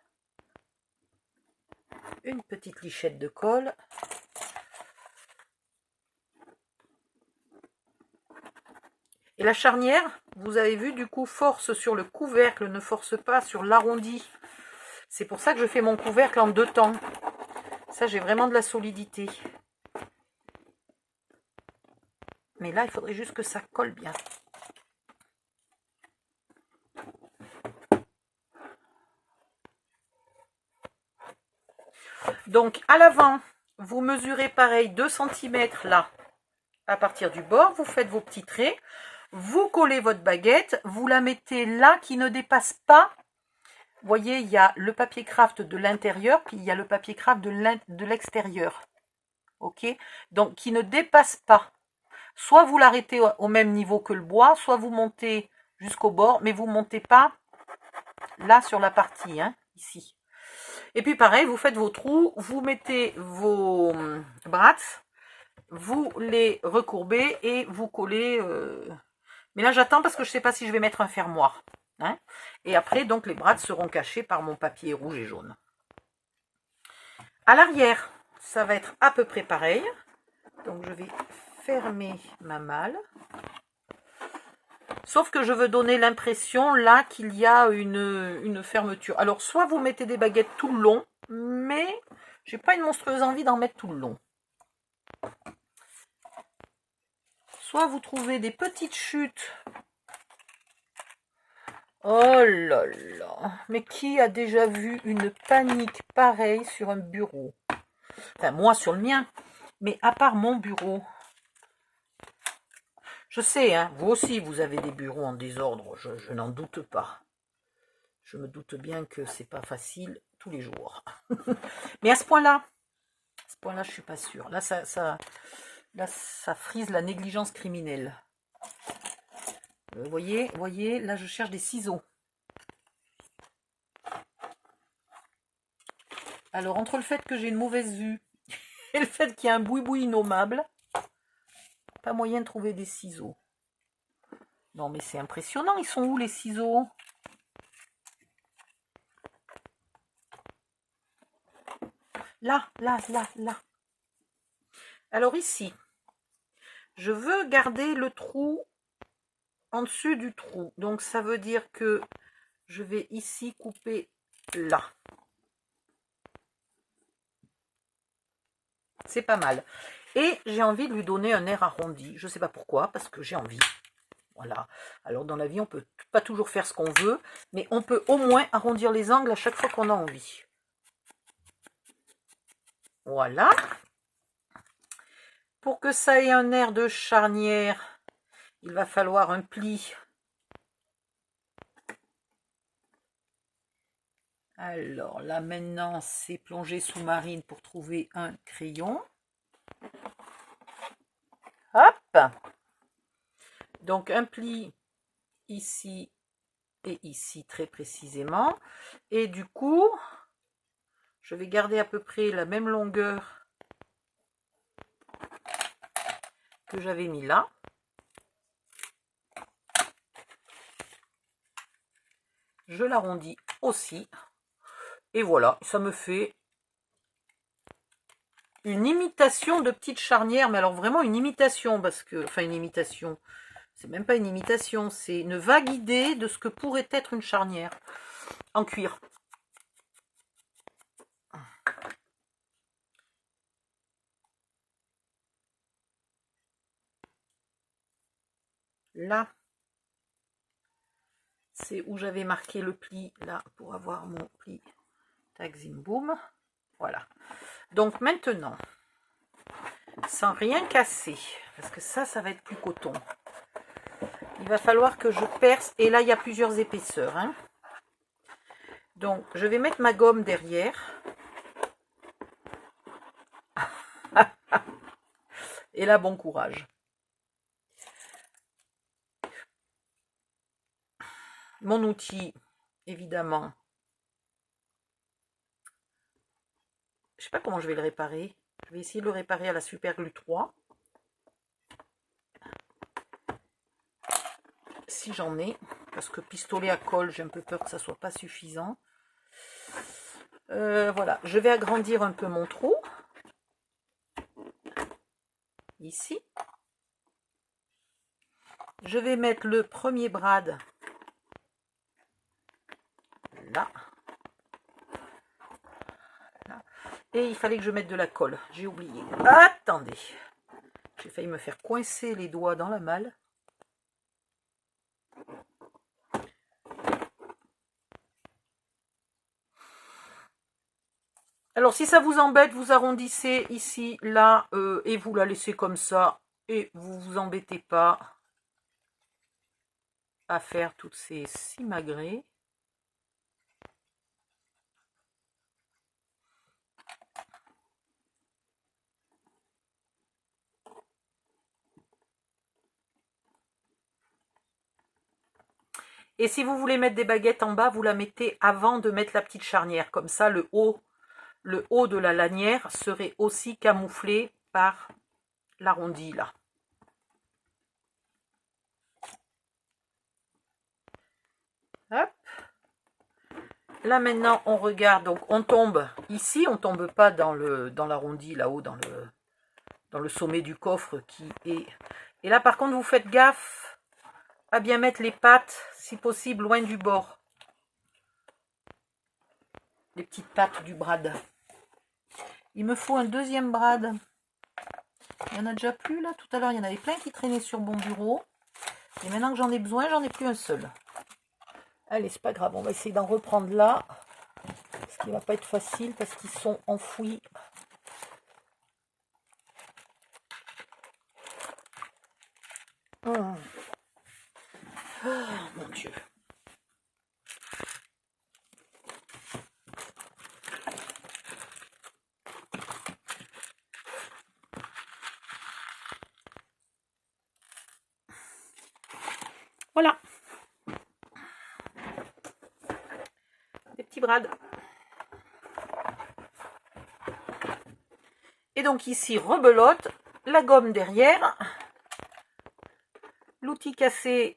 une petite lichette de colle. Et la charnière, vous avez vu, du coup, force sur le couvercle, ne force pas sur l'arrondi. C'est pour ça que je fais mon couvercle en 2 temps. Ça, j'ai vraiment de la solidité. Mais là, il faudrait juste que ça colle bien. Donc, à l'avant, vous mesurez pareil 2 cm là, à partir du bord. Vous faites vos petits traits. Vous collez votre baguette, vous la mettez là qui ne dépasse pas. Vous voyez, il y a le papier craft de l'intérieur, puis il y a le papier craft de l'extérieur. Ok? Donc, qui ne dépasse pas. Soit vous l'arrêtez au même niveau que le bois, soit vous montez jusqu'au bord, mais vous ne montez pas là sur la partie, hein, ici. Et puis pareil, vous faites vos trous, vous mettez vos brats, vous les recourbez et vous collez. Mais là j'attends parce que je ne sais pas si je vais mettre un fermoir. Hein. Et après, donc les brats seront cachés par mon papier rouge et jaune. À l'arrière, ça va être à peu près pareil. Donc je vais fermer ma malle. Sauf que je veux donner l'impression là qu'il y a une fermeture. Alors soit vous mettez des baguettes tout le long, mais j'ai pas une monstrueuse envie d'en mettre tout le long. Soit vous trouvez des petites chutes. Oh là là, mais qui a déjà vu une panique pareille sur un bureau? Enfin moi sur le mien, mais à part mon bureau. Je sais, hein, vous aussi, vous avez des bureaux en désordre, je n'en doute pas. Je me doute bien que c'est pas facile tous les jours. Mais à ce point-là, je suis pas sûre. Là, ça frise la négligence criminelle. Vous voyez, là, je cherche des ciseaux. Alors, entre le fait que j'ai une mauvaise vue et le fait qu'il y a un boui-boui innommable, pas moyen de trouver des ciseaux. Non, mais c'est impressionnant. Ils sont où, les ciseaux? Là. Alors ici, je veux garder le trou en dessus du trou. Donc ça veut dire que je vais ici couper là. C'est pas mal. Et j'ai envie de lui donner un air arrondi. Je ne sais pas pourquoi, parce que j'ai envie. Voilà. Alors dans la vie, on ne peut pas toujours faire ce qu'on veut, mais on peut au moins arrondir les angles à chaque fois qu'on a envie. Voilà. Pour que ça ait un air de charnière, il va falloir un pli. Alors là maintenant, c'est plongée sous-marine pour trouver un crayon. Hop. Donc un pli ici et ici très précisément. Et du coup, je vais garder à peu près la même longueur que j'avais mis là. Je l'arrondis aussi. Et voilà, ça me fait une imitation de petite charnière, mais alors vraiment une imitation, parce que, enfin une imitation, c'est même pas une imitation, c'est une vague idée de ce que pourrait être une charnière en cuir. Là, c'est où j'avais marqué le pli, là, pour avoir mon pli tac zim boum. Voilà. Donc maintenant, sans rien casser, parce que ça va être plus coton, il va falloir que je perce, et là il y a plusieurs épaisseurs. Hein. Donc je vais mettre ma gomme derrière. Et là, bon courage. Mon outil, évidemment. Je ne sais pas comment je vais le réparer. Je vais essayer de le réparer à la Super Glue 3. Si j'en ai. Parce que pistolet à colle, j'ai un peu peur que ça ne soit pas suffisant. Voilà. Je vais agrandir un peu mon trou. Ici. Je vais mettre le premier brad. Là. Et il fallait que je mette de la colle. J'ai oublié. Attendez. J'ai failli me faire coincer les doigts dans la malle. Alors, si ça vous embête, vous arrondissez ici, là, et vous la laissez comme ça. Et vous vous embêtez pas à faire toutes ces simagrées. Et si vous voulez mettre des baguettes en bas, vous la mettez avant de mettre la petite charnière. Comme ça, le haut de la lanière serait aussi camouflé par l'arrondi là. Hop. Là maintenant on regarde, donc on tombe ici, on tombe pas dans l'arrondi là-haut, dans le sommet du coffre qui est... Et là par contre vous faites gaffe à bien mettre les pattes, si possible, loin du bord. Les petites pattes du brad. Il me faut un deuxième brad. Il n'y en a déjà plus là, tout à l'heure il y en avait plein qui traînaient sur mon bureau. Et maintenant que j'en ai besoin, j'en ai plus un seul. Allez, c'est pas grave, on va essayer d'en reprendre là. Ce qui va pas être facile parce qu'ils sont enfouis. Oh, mon Dieu. Voilà. Des petits brades. Et donc ici, rebelote, la gomme derrière, l'outil cassé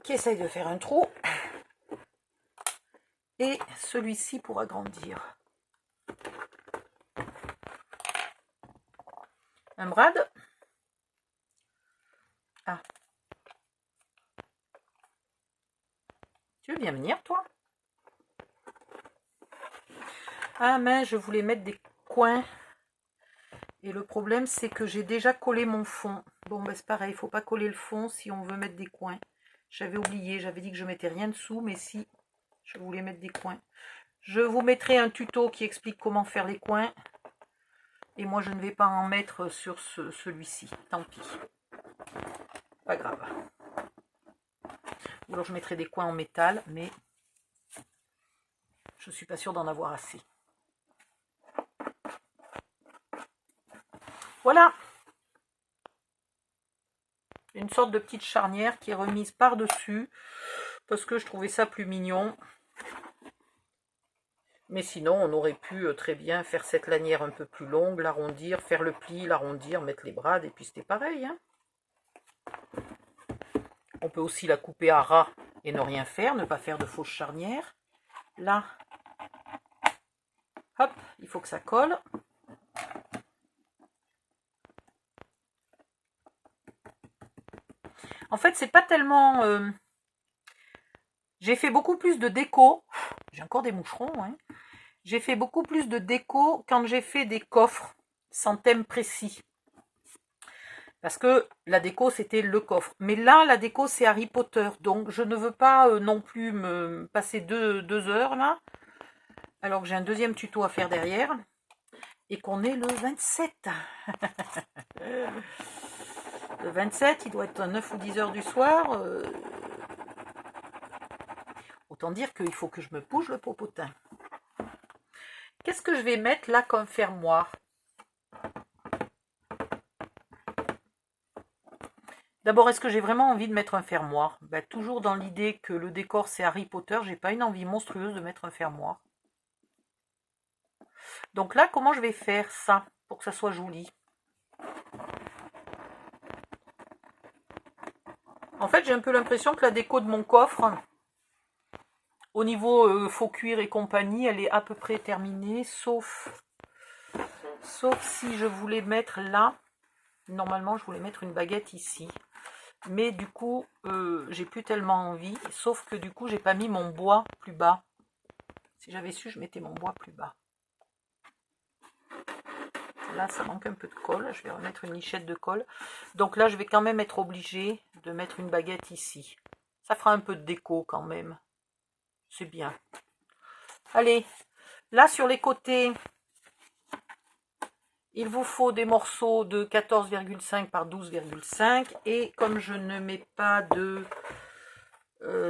qui essaye de faire un trou, et celui-ci pour agrandir. Un brad. Ah. Tu veux bien venir, toi? Ah mais je voulais mettre des coins. Et le problème, c'est que j'ai déjà collé mon fond. Bon, ben c'est pareil, il ne faut pas coller le fond si on veut mettre des coins. J'avais oublié, j'avais dit que je ne mettais rien dessous, mais si je voulais mettre des coins. Je vous mettrai un tuto qui explique comment faire les coins. Et moi, je ne vais pas en mettre sur celui-ci. Tant pis. Pas grave. Ou alors je mettrai des coins en métal, mais je ne suis pas sûre d'en avoir assez. Voilà. Une sorte de petite charnière qui est remise par-dessus parce que je trouvais ça plus mignon. Mais sinon, on aurait pu très bien faire cette lanière un peu plus longue, l'arrondir, faire le pli, l'arrondir, mettre les brades, et puis c'était pareil. Hein. On peut aussi la couper à ras et ne rien faire, ne pas faire de fausse charnière. Là, hop, il faut que ça colle. En fait, c'est pas tellement... J'ai fait beaucoup plus de déco. J'ai encore des moucherons, hein. J'ai fait beaucoup plus de déco quand j'ai fait des coffres sans thème précis. Parce que la déco, c'était le coffre. Mais là, la déco, c'est Harry Potter. Donc, je ne veux pas non plus me passer deux heures, là. Alors que j'ai un deuxième tuto à faire derrière. Et qu'on est le 27. Le 27, il doit être 9 ou 10 heures du soir. Autant dire qu'il faut que je me bouge le popotin. Qu'est-ce que je vais mettre là comme fermoir? D'abord, est-ce que j'ai vraiment envie de mettre un fermoir? Ben, toujours dans l'idée que le décor c'est Harry Potter, j'ai pas une envie monstrueuse de mettre un fermoir. Donc là, comment je vais faire ça pour que ça soit joli? En fait, j'ai un peu l'impression que la déco de mon coffre, au niveau faux cuir et compagnie, elle est à peu près terminée, sauf si je voulais mettre là. Normalement, je voulais mettre une baguette ici. Mais du coup, j'ai plus tellement envie. Sauf que du coup, j'ai pas mis mon bois plus bas. Si j'avais su, je mettais mon bois plus bas. Là, ça manque un peu de colle. Je vais remettre une lichette de colle. Donc là, je vais quand même être obligée de mettre une baguette ici. Ça fera un peu de déco quand même. C'est bien. Allez, là sur les côtés, il vous faut des morceaux de 14,5 par 12,5. Et comme je ne mets pas de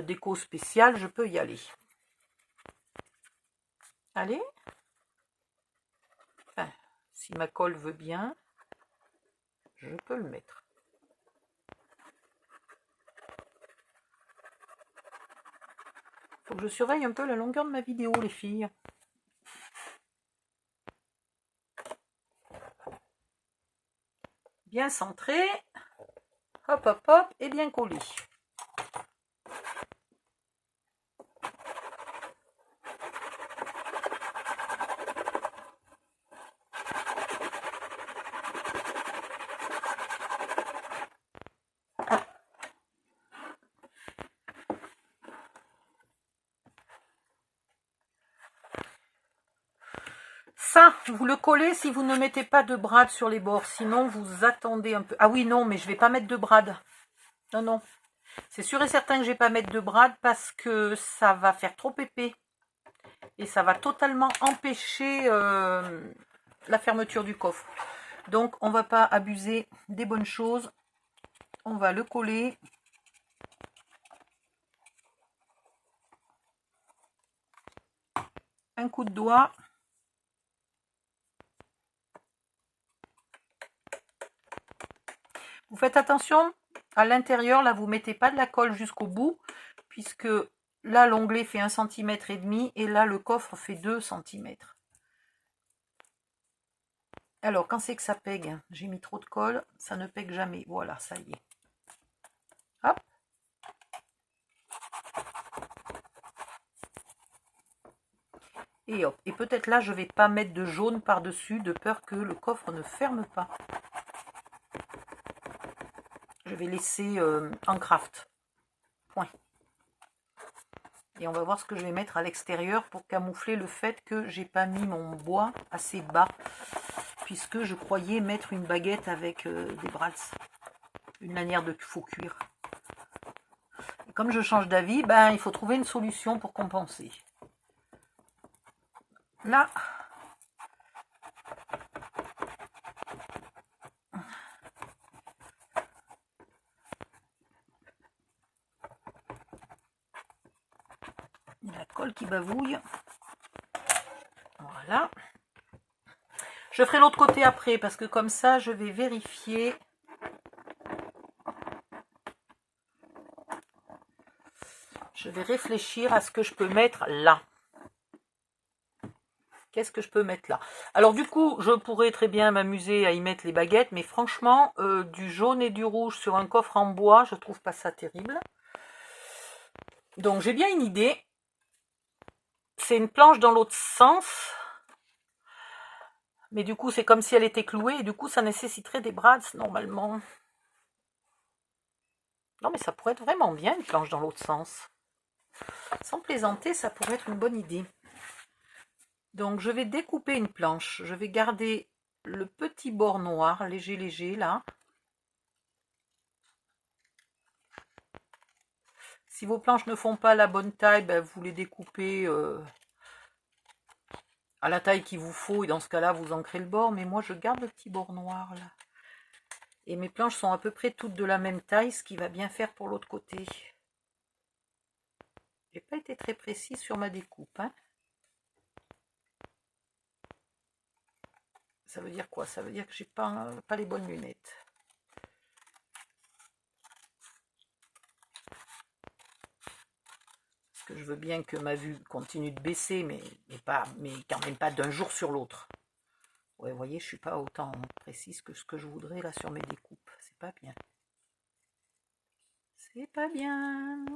déco spéciale, je peux y aller. Allez. Enfin, si ma colle veut bien, je peux le mettre. Faut que je surveille un peu la longueur de ma vidéo, les filles. Bien centré. Hop, hop, hop, et bien collé. Ça, vous le collez si vous ne mettez pas de brade sur les bords. Sinon, vous attendez un peu. Ah oui, non, mais je ne vais pas mettre de brade. Non, non. C'est sûr et certain que je ne vais pas mettre de brade parce que ça va faire trop épais. Et ça va totalement empêcher la fermeture du coffre. Donc, on ne va pas abuser des bonnes choses. On va le coller. Un coup de doigt. Vous faites attention, à l'intérieur, là, vous ne mettez pas de la colle jusqu'au bout, puisque là, l'onglet fait 1,5 cm et là, le coffre fait 2 cm. Alors, quand c'est que ça pègue, j'ai mis trop de colle, ça ne pègue jamais. Voilà, ça y est. Hop. Et hop. Et peut-être là, je ne vais pas mettre de jaune par-dessus, de peur que le coffre ne ferme pas. Je vais laisser en craft. Point. Et on va voir ce que je vais mettre à l'extérieur pour camoufler le fait que j'ai pas mis mon bois assez bas. Puisque je croyais mettre une baguette avec des brals. Une lanière de faux cuir. Et comme je change d'avis, ben, il faut trouver une solution pour compenser. Là, la colle qui bavouille. Voilà. Je ferai l'autre côté après parce que comme ça, je vais vérifier. Je vais réfléchir à ce que je peux mettre là. Qu'est-ce que je peux mettre là? Alors du coup, je pourrais très bien m'amuser à y mettre les baguettes, mais franchement, du jaune et du rouge sur un coffre en bois, je trouve pas ça terrible. Donc j'ai bien une idée. C'est une planche dans l'autre sens. Mais du coup, c'est comme si elle était clouée, et du coup, ça nécessiterait des brads, normalement. Non, mais ça pourrait être vraiment bien, une planche dans l'autre sens. Sans plaisanter, ça pourrait être une bonne idée. Donc, je vais découper une planche. Je vais garder le petit bord noir, léger, léger, là. Si vos planches ne font pas la bonne taille, ben, vous les découpez à la taille qu'il vous faut. Et dans ce cas-là, vous ancrez le bord. Mais moi, je garde le petit bord noir, là. Et mes planches sont à peu près toutes de la même taille, ce qui va bien faire pour l'autre côté. J'ai pas été très précise sur ma découpe. Hein. Ça veut dire quoi? Ça veut dire que j'ai pas les bonnes lunettes. Parce que je veux bien que ma vue continue de baisser, mais quand même pas d'un jour sur l'autre. Ouais, vous voyez, je suis pas autant précise que ce que je voudrais là sur mes découpes. C'est pas bien. C'est pas bien.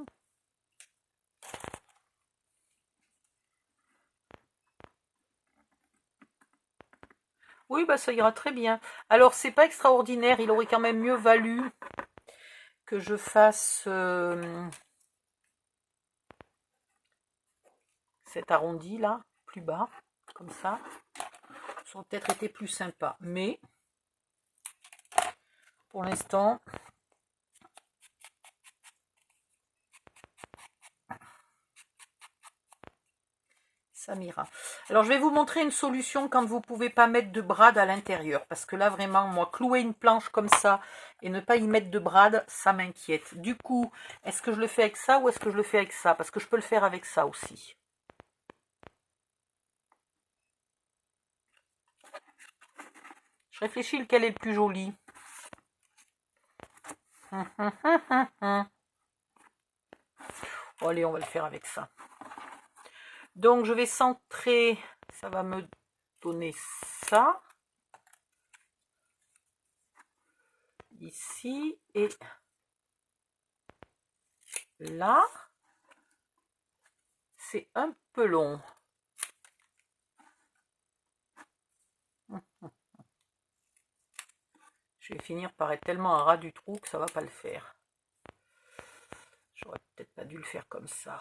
Oui, bah ça ira très bien. Alors, c'est pas extraordinaire. Il aurait quand même mieux valu que je fasse cet arrondi là, plus bas, comme ça. Ça aurait peut-être été plus sympa. Mais, pour l'instant, ça m'ira. Alors, je vais vous montrer une solution quand vous ne pouvez pas mettre de brade à l'intérieur. Parce que là, vraiment, moi, clouer une planche comme ça et ne pas y mettre de brade, ça m'inquiète. Du coup, est-ce que je le fais avec ça ou est-ce que je le fais avec ça? Parce que je peux le faire avec ça aussi. Je réfléchis lequel est le plus joli. Bon, allez, on va le faire avec ça. Donc, je vais centrer, ça va me donner ça. Ici et là. C'est un peu long. Je vais finir par être tellement un ras du trou que ça va pas le faire. J'aurais peut-être pas dû le faire comme ça.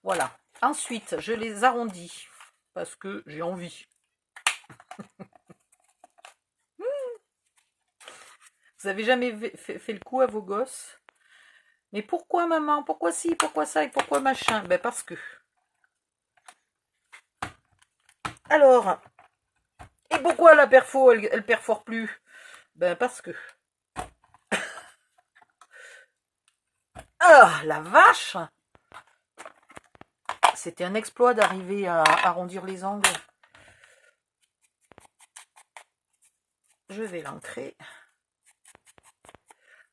Voilà. Ensuite, je les arrondis parce que j'ai envie. Vous avez jamais fait le coup à vos gosses? Mais pourquoi maman? Pourquoi ci? Pourquoi ça? Et pourquoi machin? Ben parce que. Alors, et pourquoi la perfo, elle perfore plus? Ben parce que. Ah, la vache! C'était un exploit d'arriver à arrondir les angles. Je vais l'ancrer.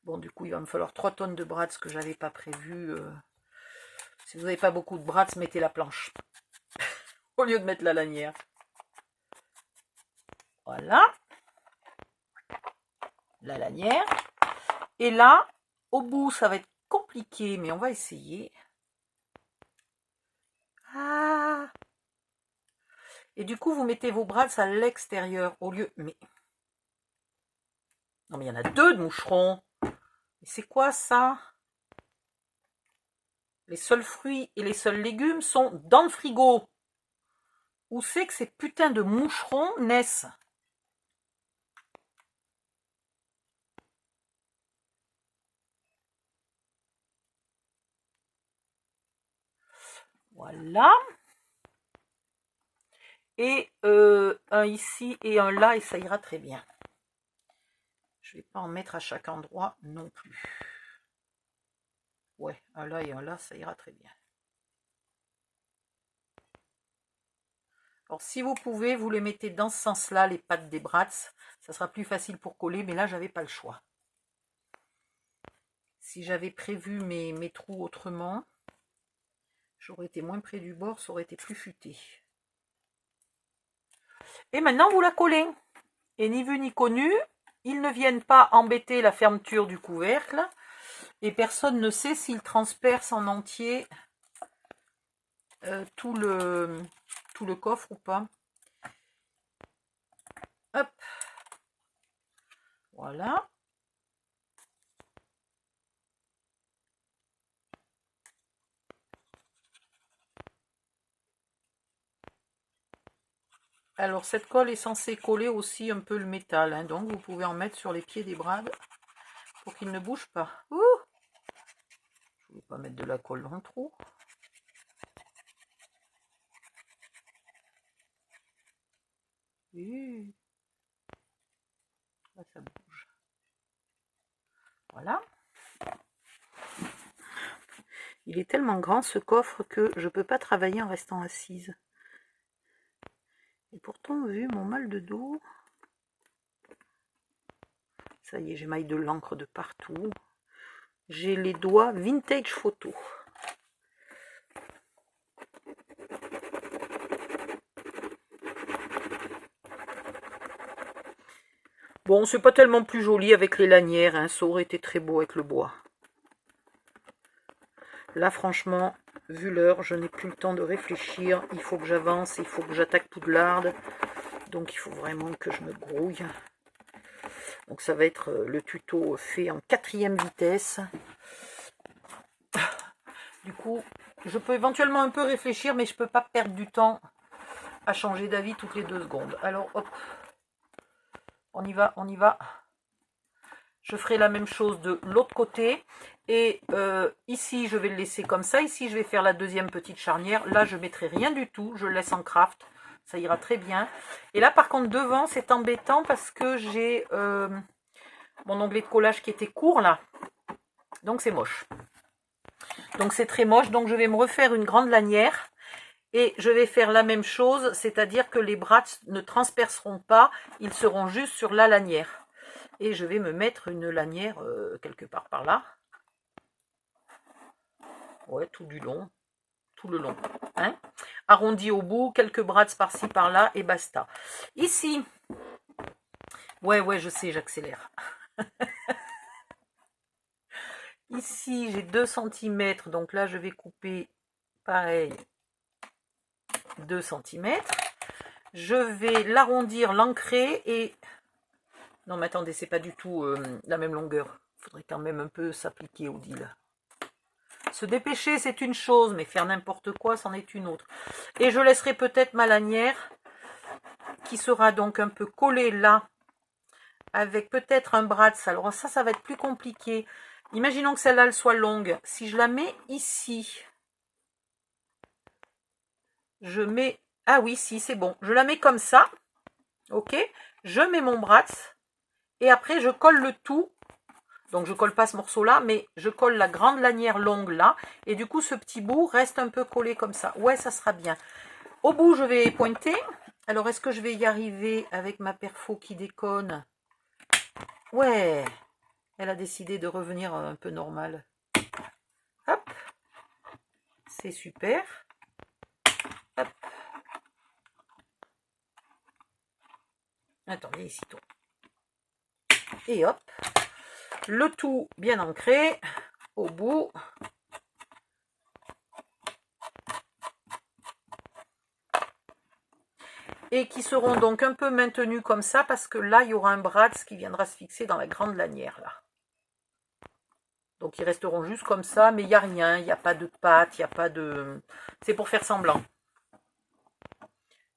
Bon, du coup, il va me falloir 3 tonnes de brats, ce que j'avais pas prévu. Si vous n'avez pas beaucoup de brats, mettez la planche. Au lieu de mettre la lanière. Voilà. La lanière. Et là, au bout, ça va être compliqué, mais on va essayer. Ah! Et du coup, vous mettez vos brats à l'extérieur au lieu... Mais... Non, mais il y en a 2 de moucherons. Mais c'est quoi ça? Les seuls fruits et les seuls légumes sont dans le frigo. Où c'est que ces putains de moucherons naissent? Voilà. Et un ici et un là, et ça ira très bien. Je ne vais pas en mettre à chaque endroit non plus. Ouais, un là et un là, ça ira très bien. Alors, si vous pouvez, vous les mettez dans ce sens-là, les pattes des brats. Ça sera plus facile pour coller, mais là, j'avais pas le choix. Si j'avais prévu mes trous autrement, j'aurais été moins près du bord, ça aurait été plus futé. Et maintenant, vous la collez. Et ni vu ni connu, ils ne viennent pas embêter la fermeture du couvercle. Et personne ne sait s'il transperce en entier tout le coffre ou pas. Hop. Voilà. Alors, cette colle est censée coller aussi un peu le métal. Hein, donc, vous pouvez en mettre sur les pieds des brades pour qu'ils ne bougent pas. Ouh, je ne vais pas mettre de la colle dans le trou. Là, ça bouge. Voilà. Il est tellement grand ce coffre que je ne peux pas travailler en restant assise. Et pourtant, vu mon mal de dos, ça y est, j'émaille de l'encre de partout. J'ai les doigts vintage photo. Bon, c'est pas tellement plus joli avec les lanières, hein. Ça aurait été très beau avec le bois. Là, franchement, vu l'heure, je n'ai plus le temps de réfléchir. Il faut que j'avance, il faut que j'attaque Poudlard. Donc, il faut vraiment que je me grouille. Donc, ça va être le tuto fait en 4e vitesse. Du coup, je peux éventuellement un peu réfléchir, mais je ne peux pas perdre du temps à changer d'avis toutes les 2 secondes. Alors, hop, on y va, on y va. Je ferai la même chose de l'autre côté. Et ici, je vais le laisser comme ça. Ici, je vais faire la 2e petite charnière. Là, je ne mettrai rien du tout. Je le laisse en craft. Ça ira très bien. Et là, par contre, devant, c'est embêtant parce que j'ai mon onglet de collage qui était court, là. Donc, c'est moche. Donc, c'est très moche. Donc, je vais me refaire une grande lanière. Et je vais faire la même chose. C'est-à-dire que les brats ne transperceront pas. Ils seront juste sur la lanière. Et je vais me mettre une lanière quelque part par là. Ouais, tout du long. Tout le long. Hein, arrondi au bout, quelques brades par-ci par-là et basta. Ici, ouais, je sais, j'accélère. Ici, j'ai 2 cm, donc là, je vais couper, pareil, 2 cm. Je vais l'arrondir, l'ancrer et... Non, mais attendez, c'est pas du tout la même longueur. Il faudrait quand même un peu s'appliquer au deal. Se dépêcher, c'est une chose, mais faire n'importe quoi, c'en est une autre. Et je laisserai peut-être ma lanière, qui sera donc un peu collée là, avec peut-être un brad. Alors ça va être plus compliqué. Imaginons que celle-là, elle soit longue. Si je la mets ici, je mets... Ah oui, si, c'est bon. Je la mets comme ça, ok. Je mets mon brad, et après, je colle le tout. Donc, je colle pas ce morceau-là, mais je colle la grande lanière longue là. Et du coup, ce petit bout reste un peu collé comme ça. Ouais, ça sera bien. Au bout, je vais pointer. Alors, est-ce que je vais y arriver avec ma perfo qui déconne? Ouais, elle a décidé de revenir un peu normale. Hop, c'est super. Hop. Attendez, ici, toi. Et hop. Le tout bien ancré au bout. Et qui seront donc un peu maintenus comme ça, parce que là, il y aura un brad qui viendra se fixer dans la grande lanière, là. Donc, ils resteront juste comme ça, mais il n'y a rien, il n'y a pas de patte, il n'y a pas de... C'est pour faire semblant.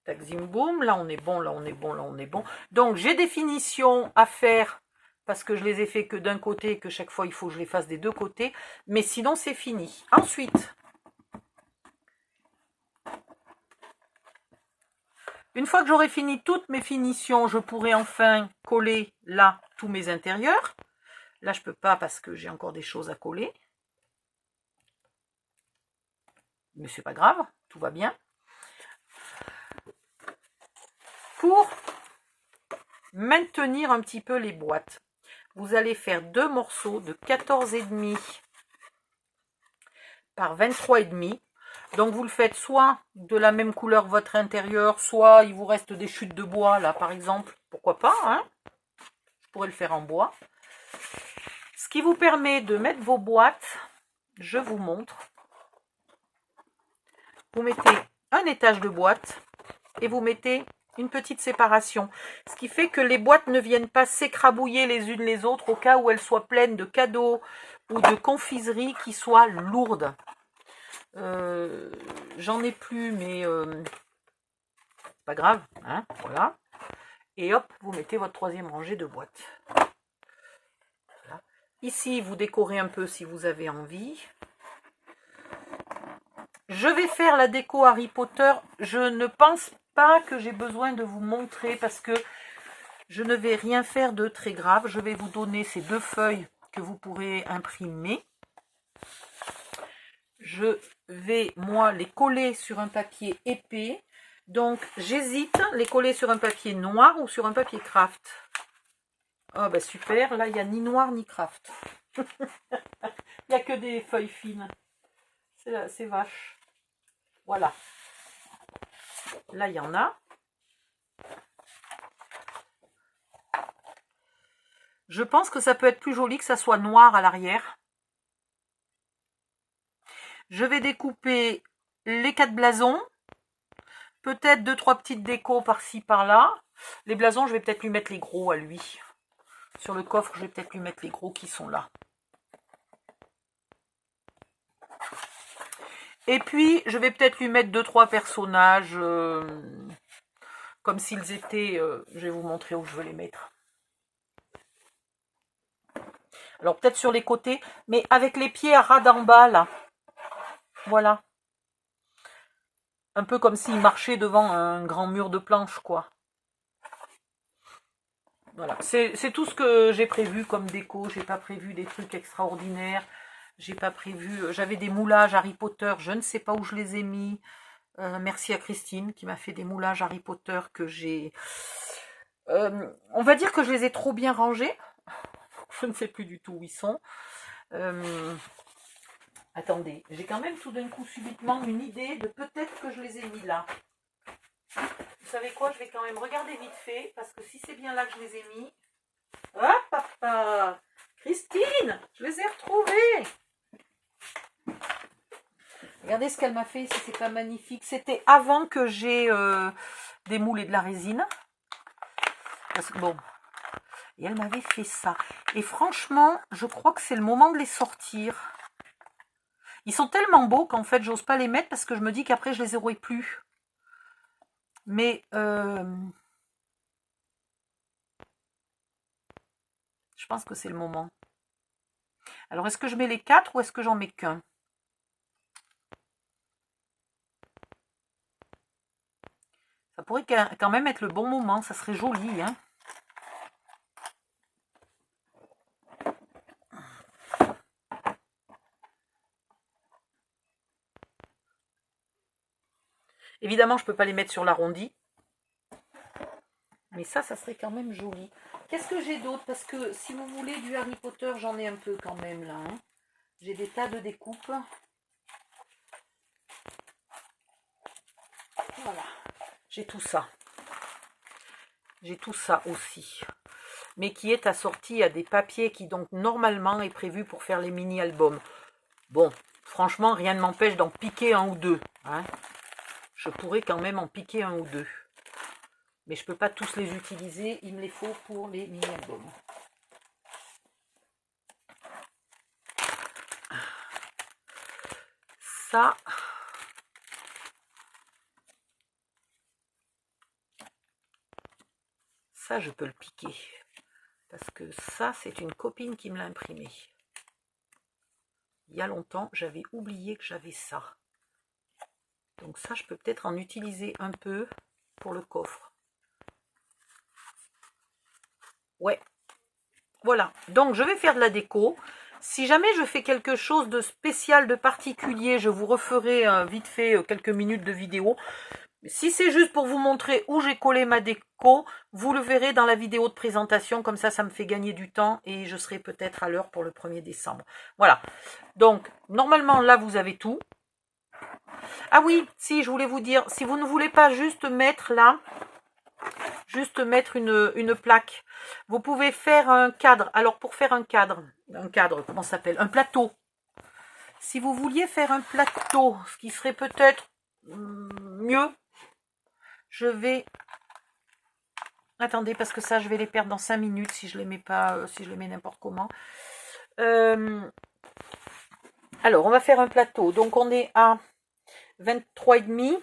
Tac, zim, boum, là, on est bon, là, on est bon, là, on est bon. Donc, j'ai des finitions à faire, parce que je les ai fait que d'un côté, que chaque fois, il faut que je les fasse des deux côtés. Mais sinon, c'est fini. Ensuite... Une fois que j'aurai fini toutes mes finitions, je pourrai enfin coller là tous mes intérieurs. Là, je ne peux pas parce que j'ai encore des choses à coller. Mais c'est pas grave, tout va bien. Pour maintenir un petit peu les boîtes, vous allez faire 2 morceaux de 14,5 par 23,5. Donc vous le faites soit de la même couleur que votre intérieur, soit il vous reste des chutes de bois là par exemple, pourquoi pas, hein, je pourrais le faire en bois. Ce qui vous permet de mettre vos boîtes, je vous montre. Vous mettez un étage de boîte et vous mettez une petite séparation. Ce qui fait que les boîtes ne viennent pas s'écrabouiller les unes les autres au cas où elles soient pleines de cadeaux ou de confiseries qui soient lourdes. J'en ai plus, mais c'est pas grave, hein, voilà. Et hop, vous mettez votre 3e rangée de boîtes. Voilà. Ici, vous décorez un peu si vous avez envie. Je vais faire la déco Harry Potter. Je ne pense pas que j'ai besoin de vous montrer parce que je ne vais rien faire de très grave. Je vais vous donner ces 2 feuilles que vous pourrez imprimer. Je vais, moi, les coller sur un papier épais. Donc, j'hésite, les coller sur un papier noir ou sur un papier craft. Oh, bah super, là, il n'y a ni noir ni craft. Il n'y a que des feuilles fines. C'est vache. Voilà. Là, il y en a. Je pense que ça peut être plus joli que ça soit noir à l'arrière. Je vais découper les 4 blasons. Peut-être 2-3 petites décos par-ci, par-là. Les blasons, je vais peut-être lui mettre les gros à lui. Sur le coffre, je vais peut-être lui mettre les gros qui sont là. Et puis, je vais peut-être lui mettre 2-3 personnages. Comme s'ils étaient... je vais vous montrer où je veux les mettre. Alors, peut-être sur les côtés. Mais avec les pieds à ras d'en bas, là. Voilà. Un peu comme s'il marchait devant un grand mur de planche, quoi. Voilà, c'est tout ce que j'ai prévu comme déco. J'ai pas prévu des trucs extraordinaires. J'ai pas prévu... J'avais des moulages Harry Potter, je ne sais pas où je les ai mis. Merci à Christine qui m'a fait des moulages Harry Potter que j'ai... on va dire que je les ai trop bien rangés. Je ne sais plus du tout où ils sont. Attendez, j'ai quand même tout d'un coup subitement une idée de peut-être que je les ai mis là. Vous savez quoi, je vais quand même regarder vite fait, parce que si c'est bien là que je les ai mis... Hop, papa Christine, je les ai retrouvés. Regardez ce qu'elle m'a fait, si c'est pas magnifique. C'était avant que j'ai des moules et de la résine. Parce que bon, et elle m'avait fait ça. Et franchement, je crois que c'est le moment de les sortir. Ils sont tellement beaux qu'en fait, j'ose pas les mettre parce que je me dis qu'après, je les aurai plus. Mais je pense que c'est le moment. Alors, est-ce que je mets les 4 ou est-ce que j'en mets qu'un? Ça pourrait quand même être le bon moment. Ça serait joli, hein. Évidemment, je ne peux pas les mettre sur l'arrondi. Mais ça serait quand même joli. Qu'est-ce que j'ai d'autre? Parce que si vous voulez du Harry Potter, j'en ai un peu quand même là. Hein. J'ai des tas de découpes. Voilà. J'ai tout ça. J'ai tout ça aussi. Mais qui est assorti à des papiers qui donc normalement est prévu pour faire les mini-albums. Bon, franchement, rien ne m'empêche d'en piquer un ou deux. Hein. Je pourrais quand même en piquer un ou deux. Mais je ne peux pas tous les utiliser. Il me les faut pour les mini-albums. Ça. Ça, je peux le piquer. Parce que ça, c'est une copine qui me l'a imprimé. Il y a longtemps, j'avais oublié que j'avais ça. Donc ça, je peux peut-être en utiliser un peu pour le coffre. Ouais. Voilà. Donc, je vais faire de la déco. Si jamais je fais quelque chose de spécial, de particulier, je vous referai vite fait quelques minutes de vidéo. Si c'est juste pour vous montrer où j'ai collé ma déco, vous le verrez dans la vidéo de présentation. Comme ça, ça me fait gagner du temps et je serai peut-être à l'heure pour le 1er décembre. Voilà. Donc, normalement, là, vous avez tout. Ah oui, si, je voulais vous dire, si vous ne voulez pas juste mettre là, juste mettre une plaque, vous pouvez faire un cadre. Alors, pour faire un cadre, comment ça s'appelle? Un plateau. Si vous vouliez faire un plateau, ce qui serait peut-être mieux, je vais... Attendez, parce que ça, je vais les perdre dans 5 minutes si je les mets pas, si je les mets n'importe comment. Alors, on va faire un plateau. Donc, on est à 23,5.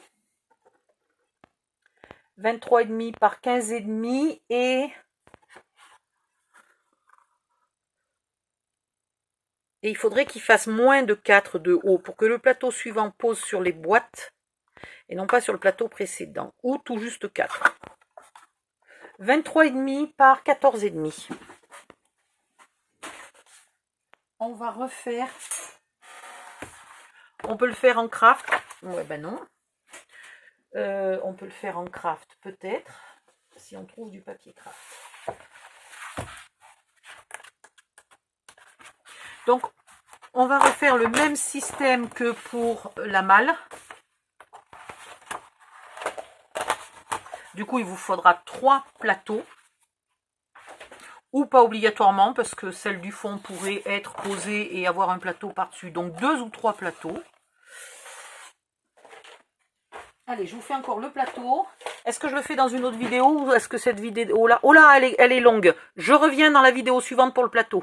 23,5 par 15,5 et il faudrait qu'il fasse moins de 4 de haut pour que le plateau suivant pose sur les boîtes et non pas sur le plateau précédent, ou tout juste 4. 23,5 par 14,5. On va refaire. On peut le faire en craft. Ouais, ben non. On peut le faire en craft, peut-être, si on trouve du papier craft. Donc, on va refaire le même système que pour la malle. Du coup, il vous faudra 3 plateaux. Ou pas obligatoirement, parce que celle du fond pourrait être posée et avoir un plateau par-dessus. Donc, 2 ou 3 plateaux. Allez, je vous fais encore le plateau. Est-ce que je le fais dans une autre vidéo ou est-ce que cette vidéo-là... Oh là, elle est longue. Je reviens dans la vidéo suivante pour le plateau.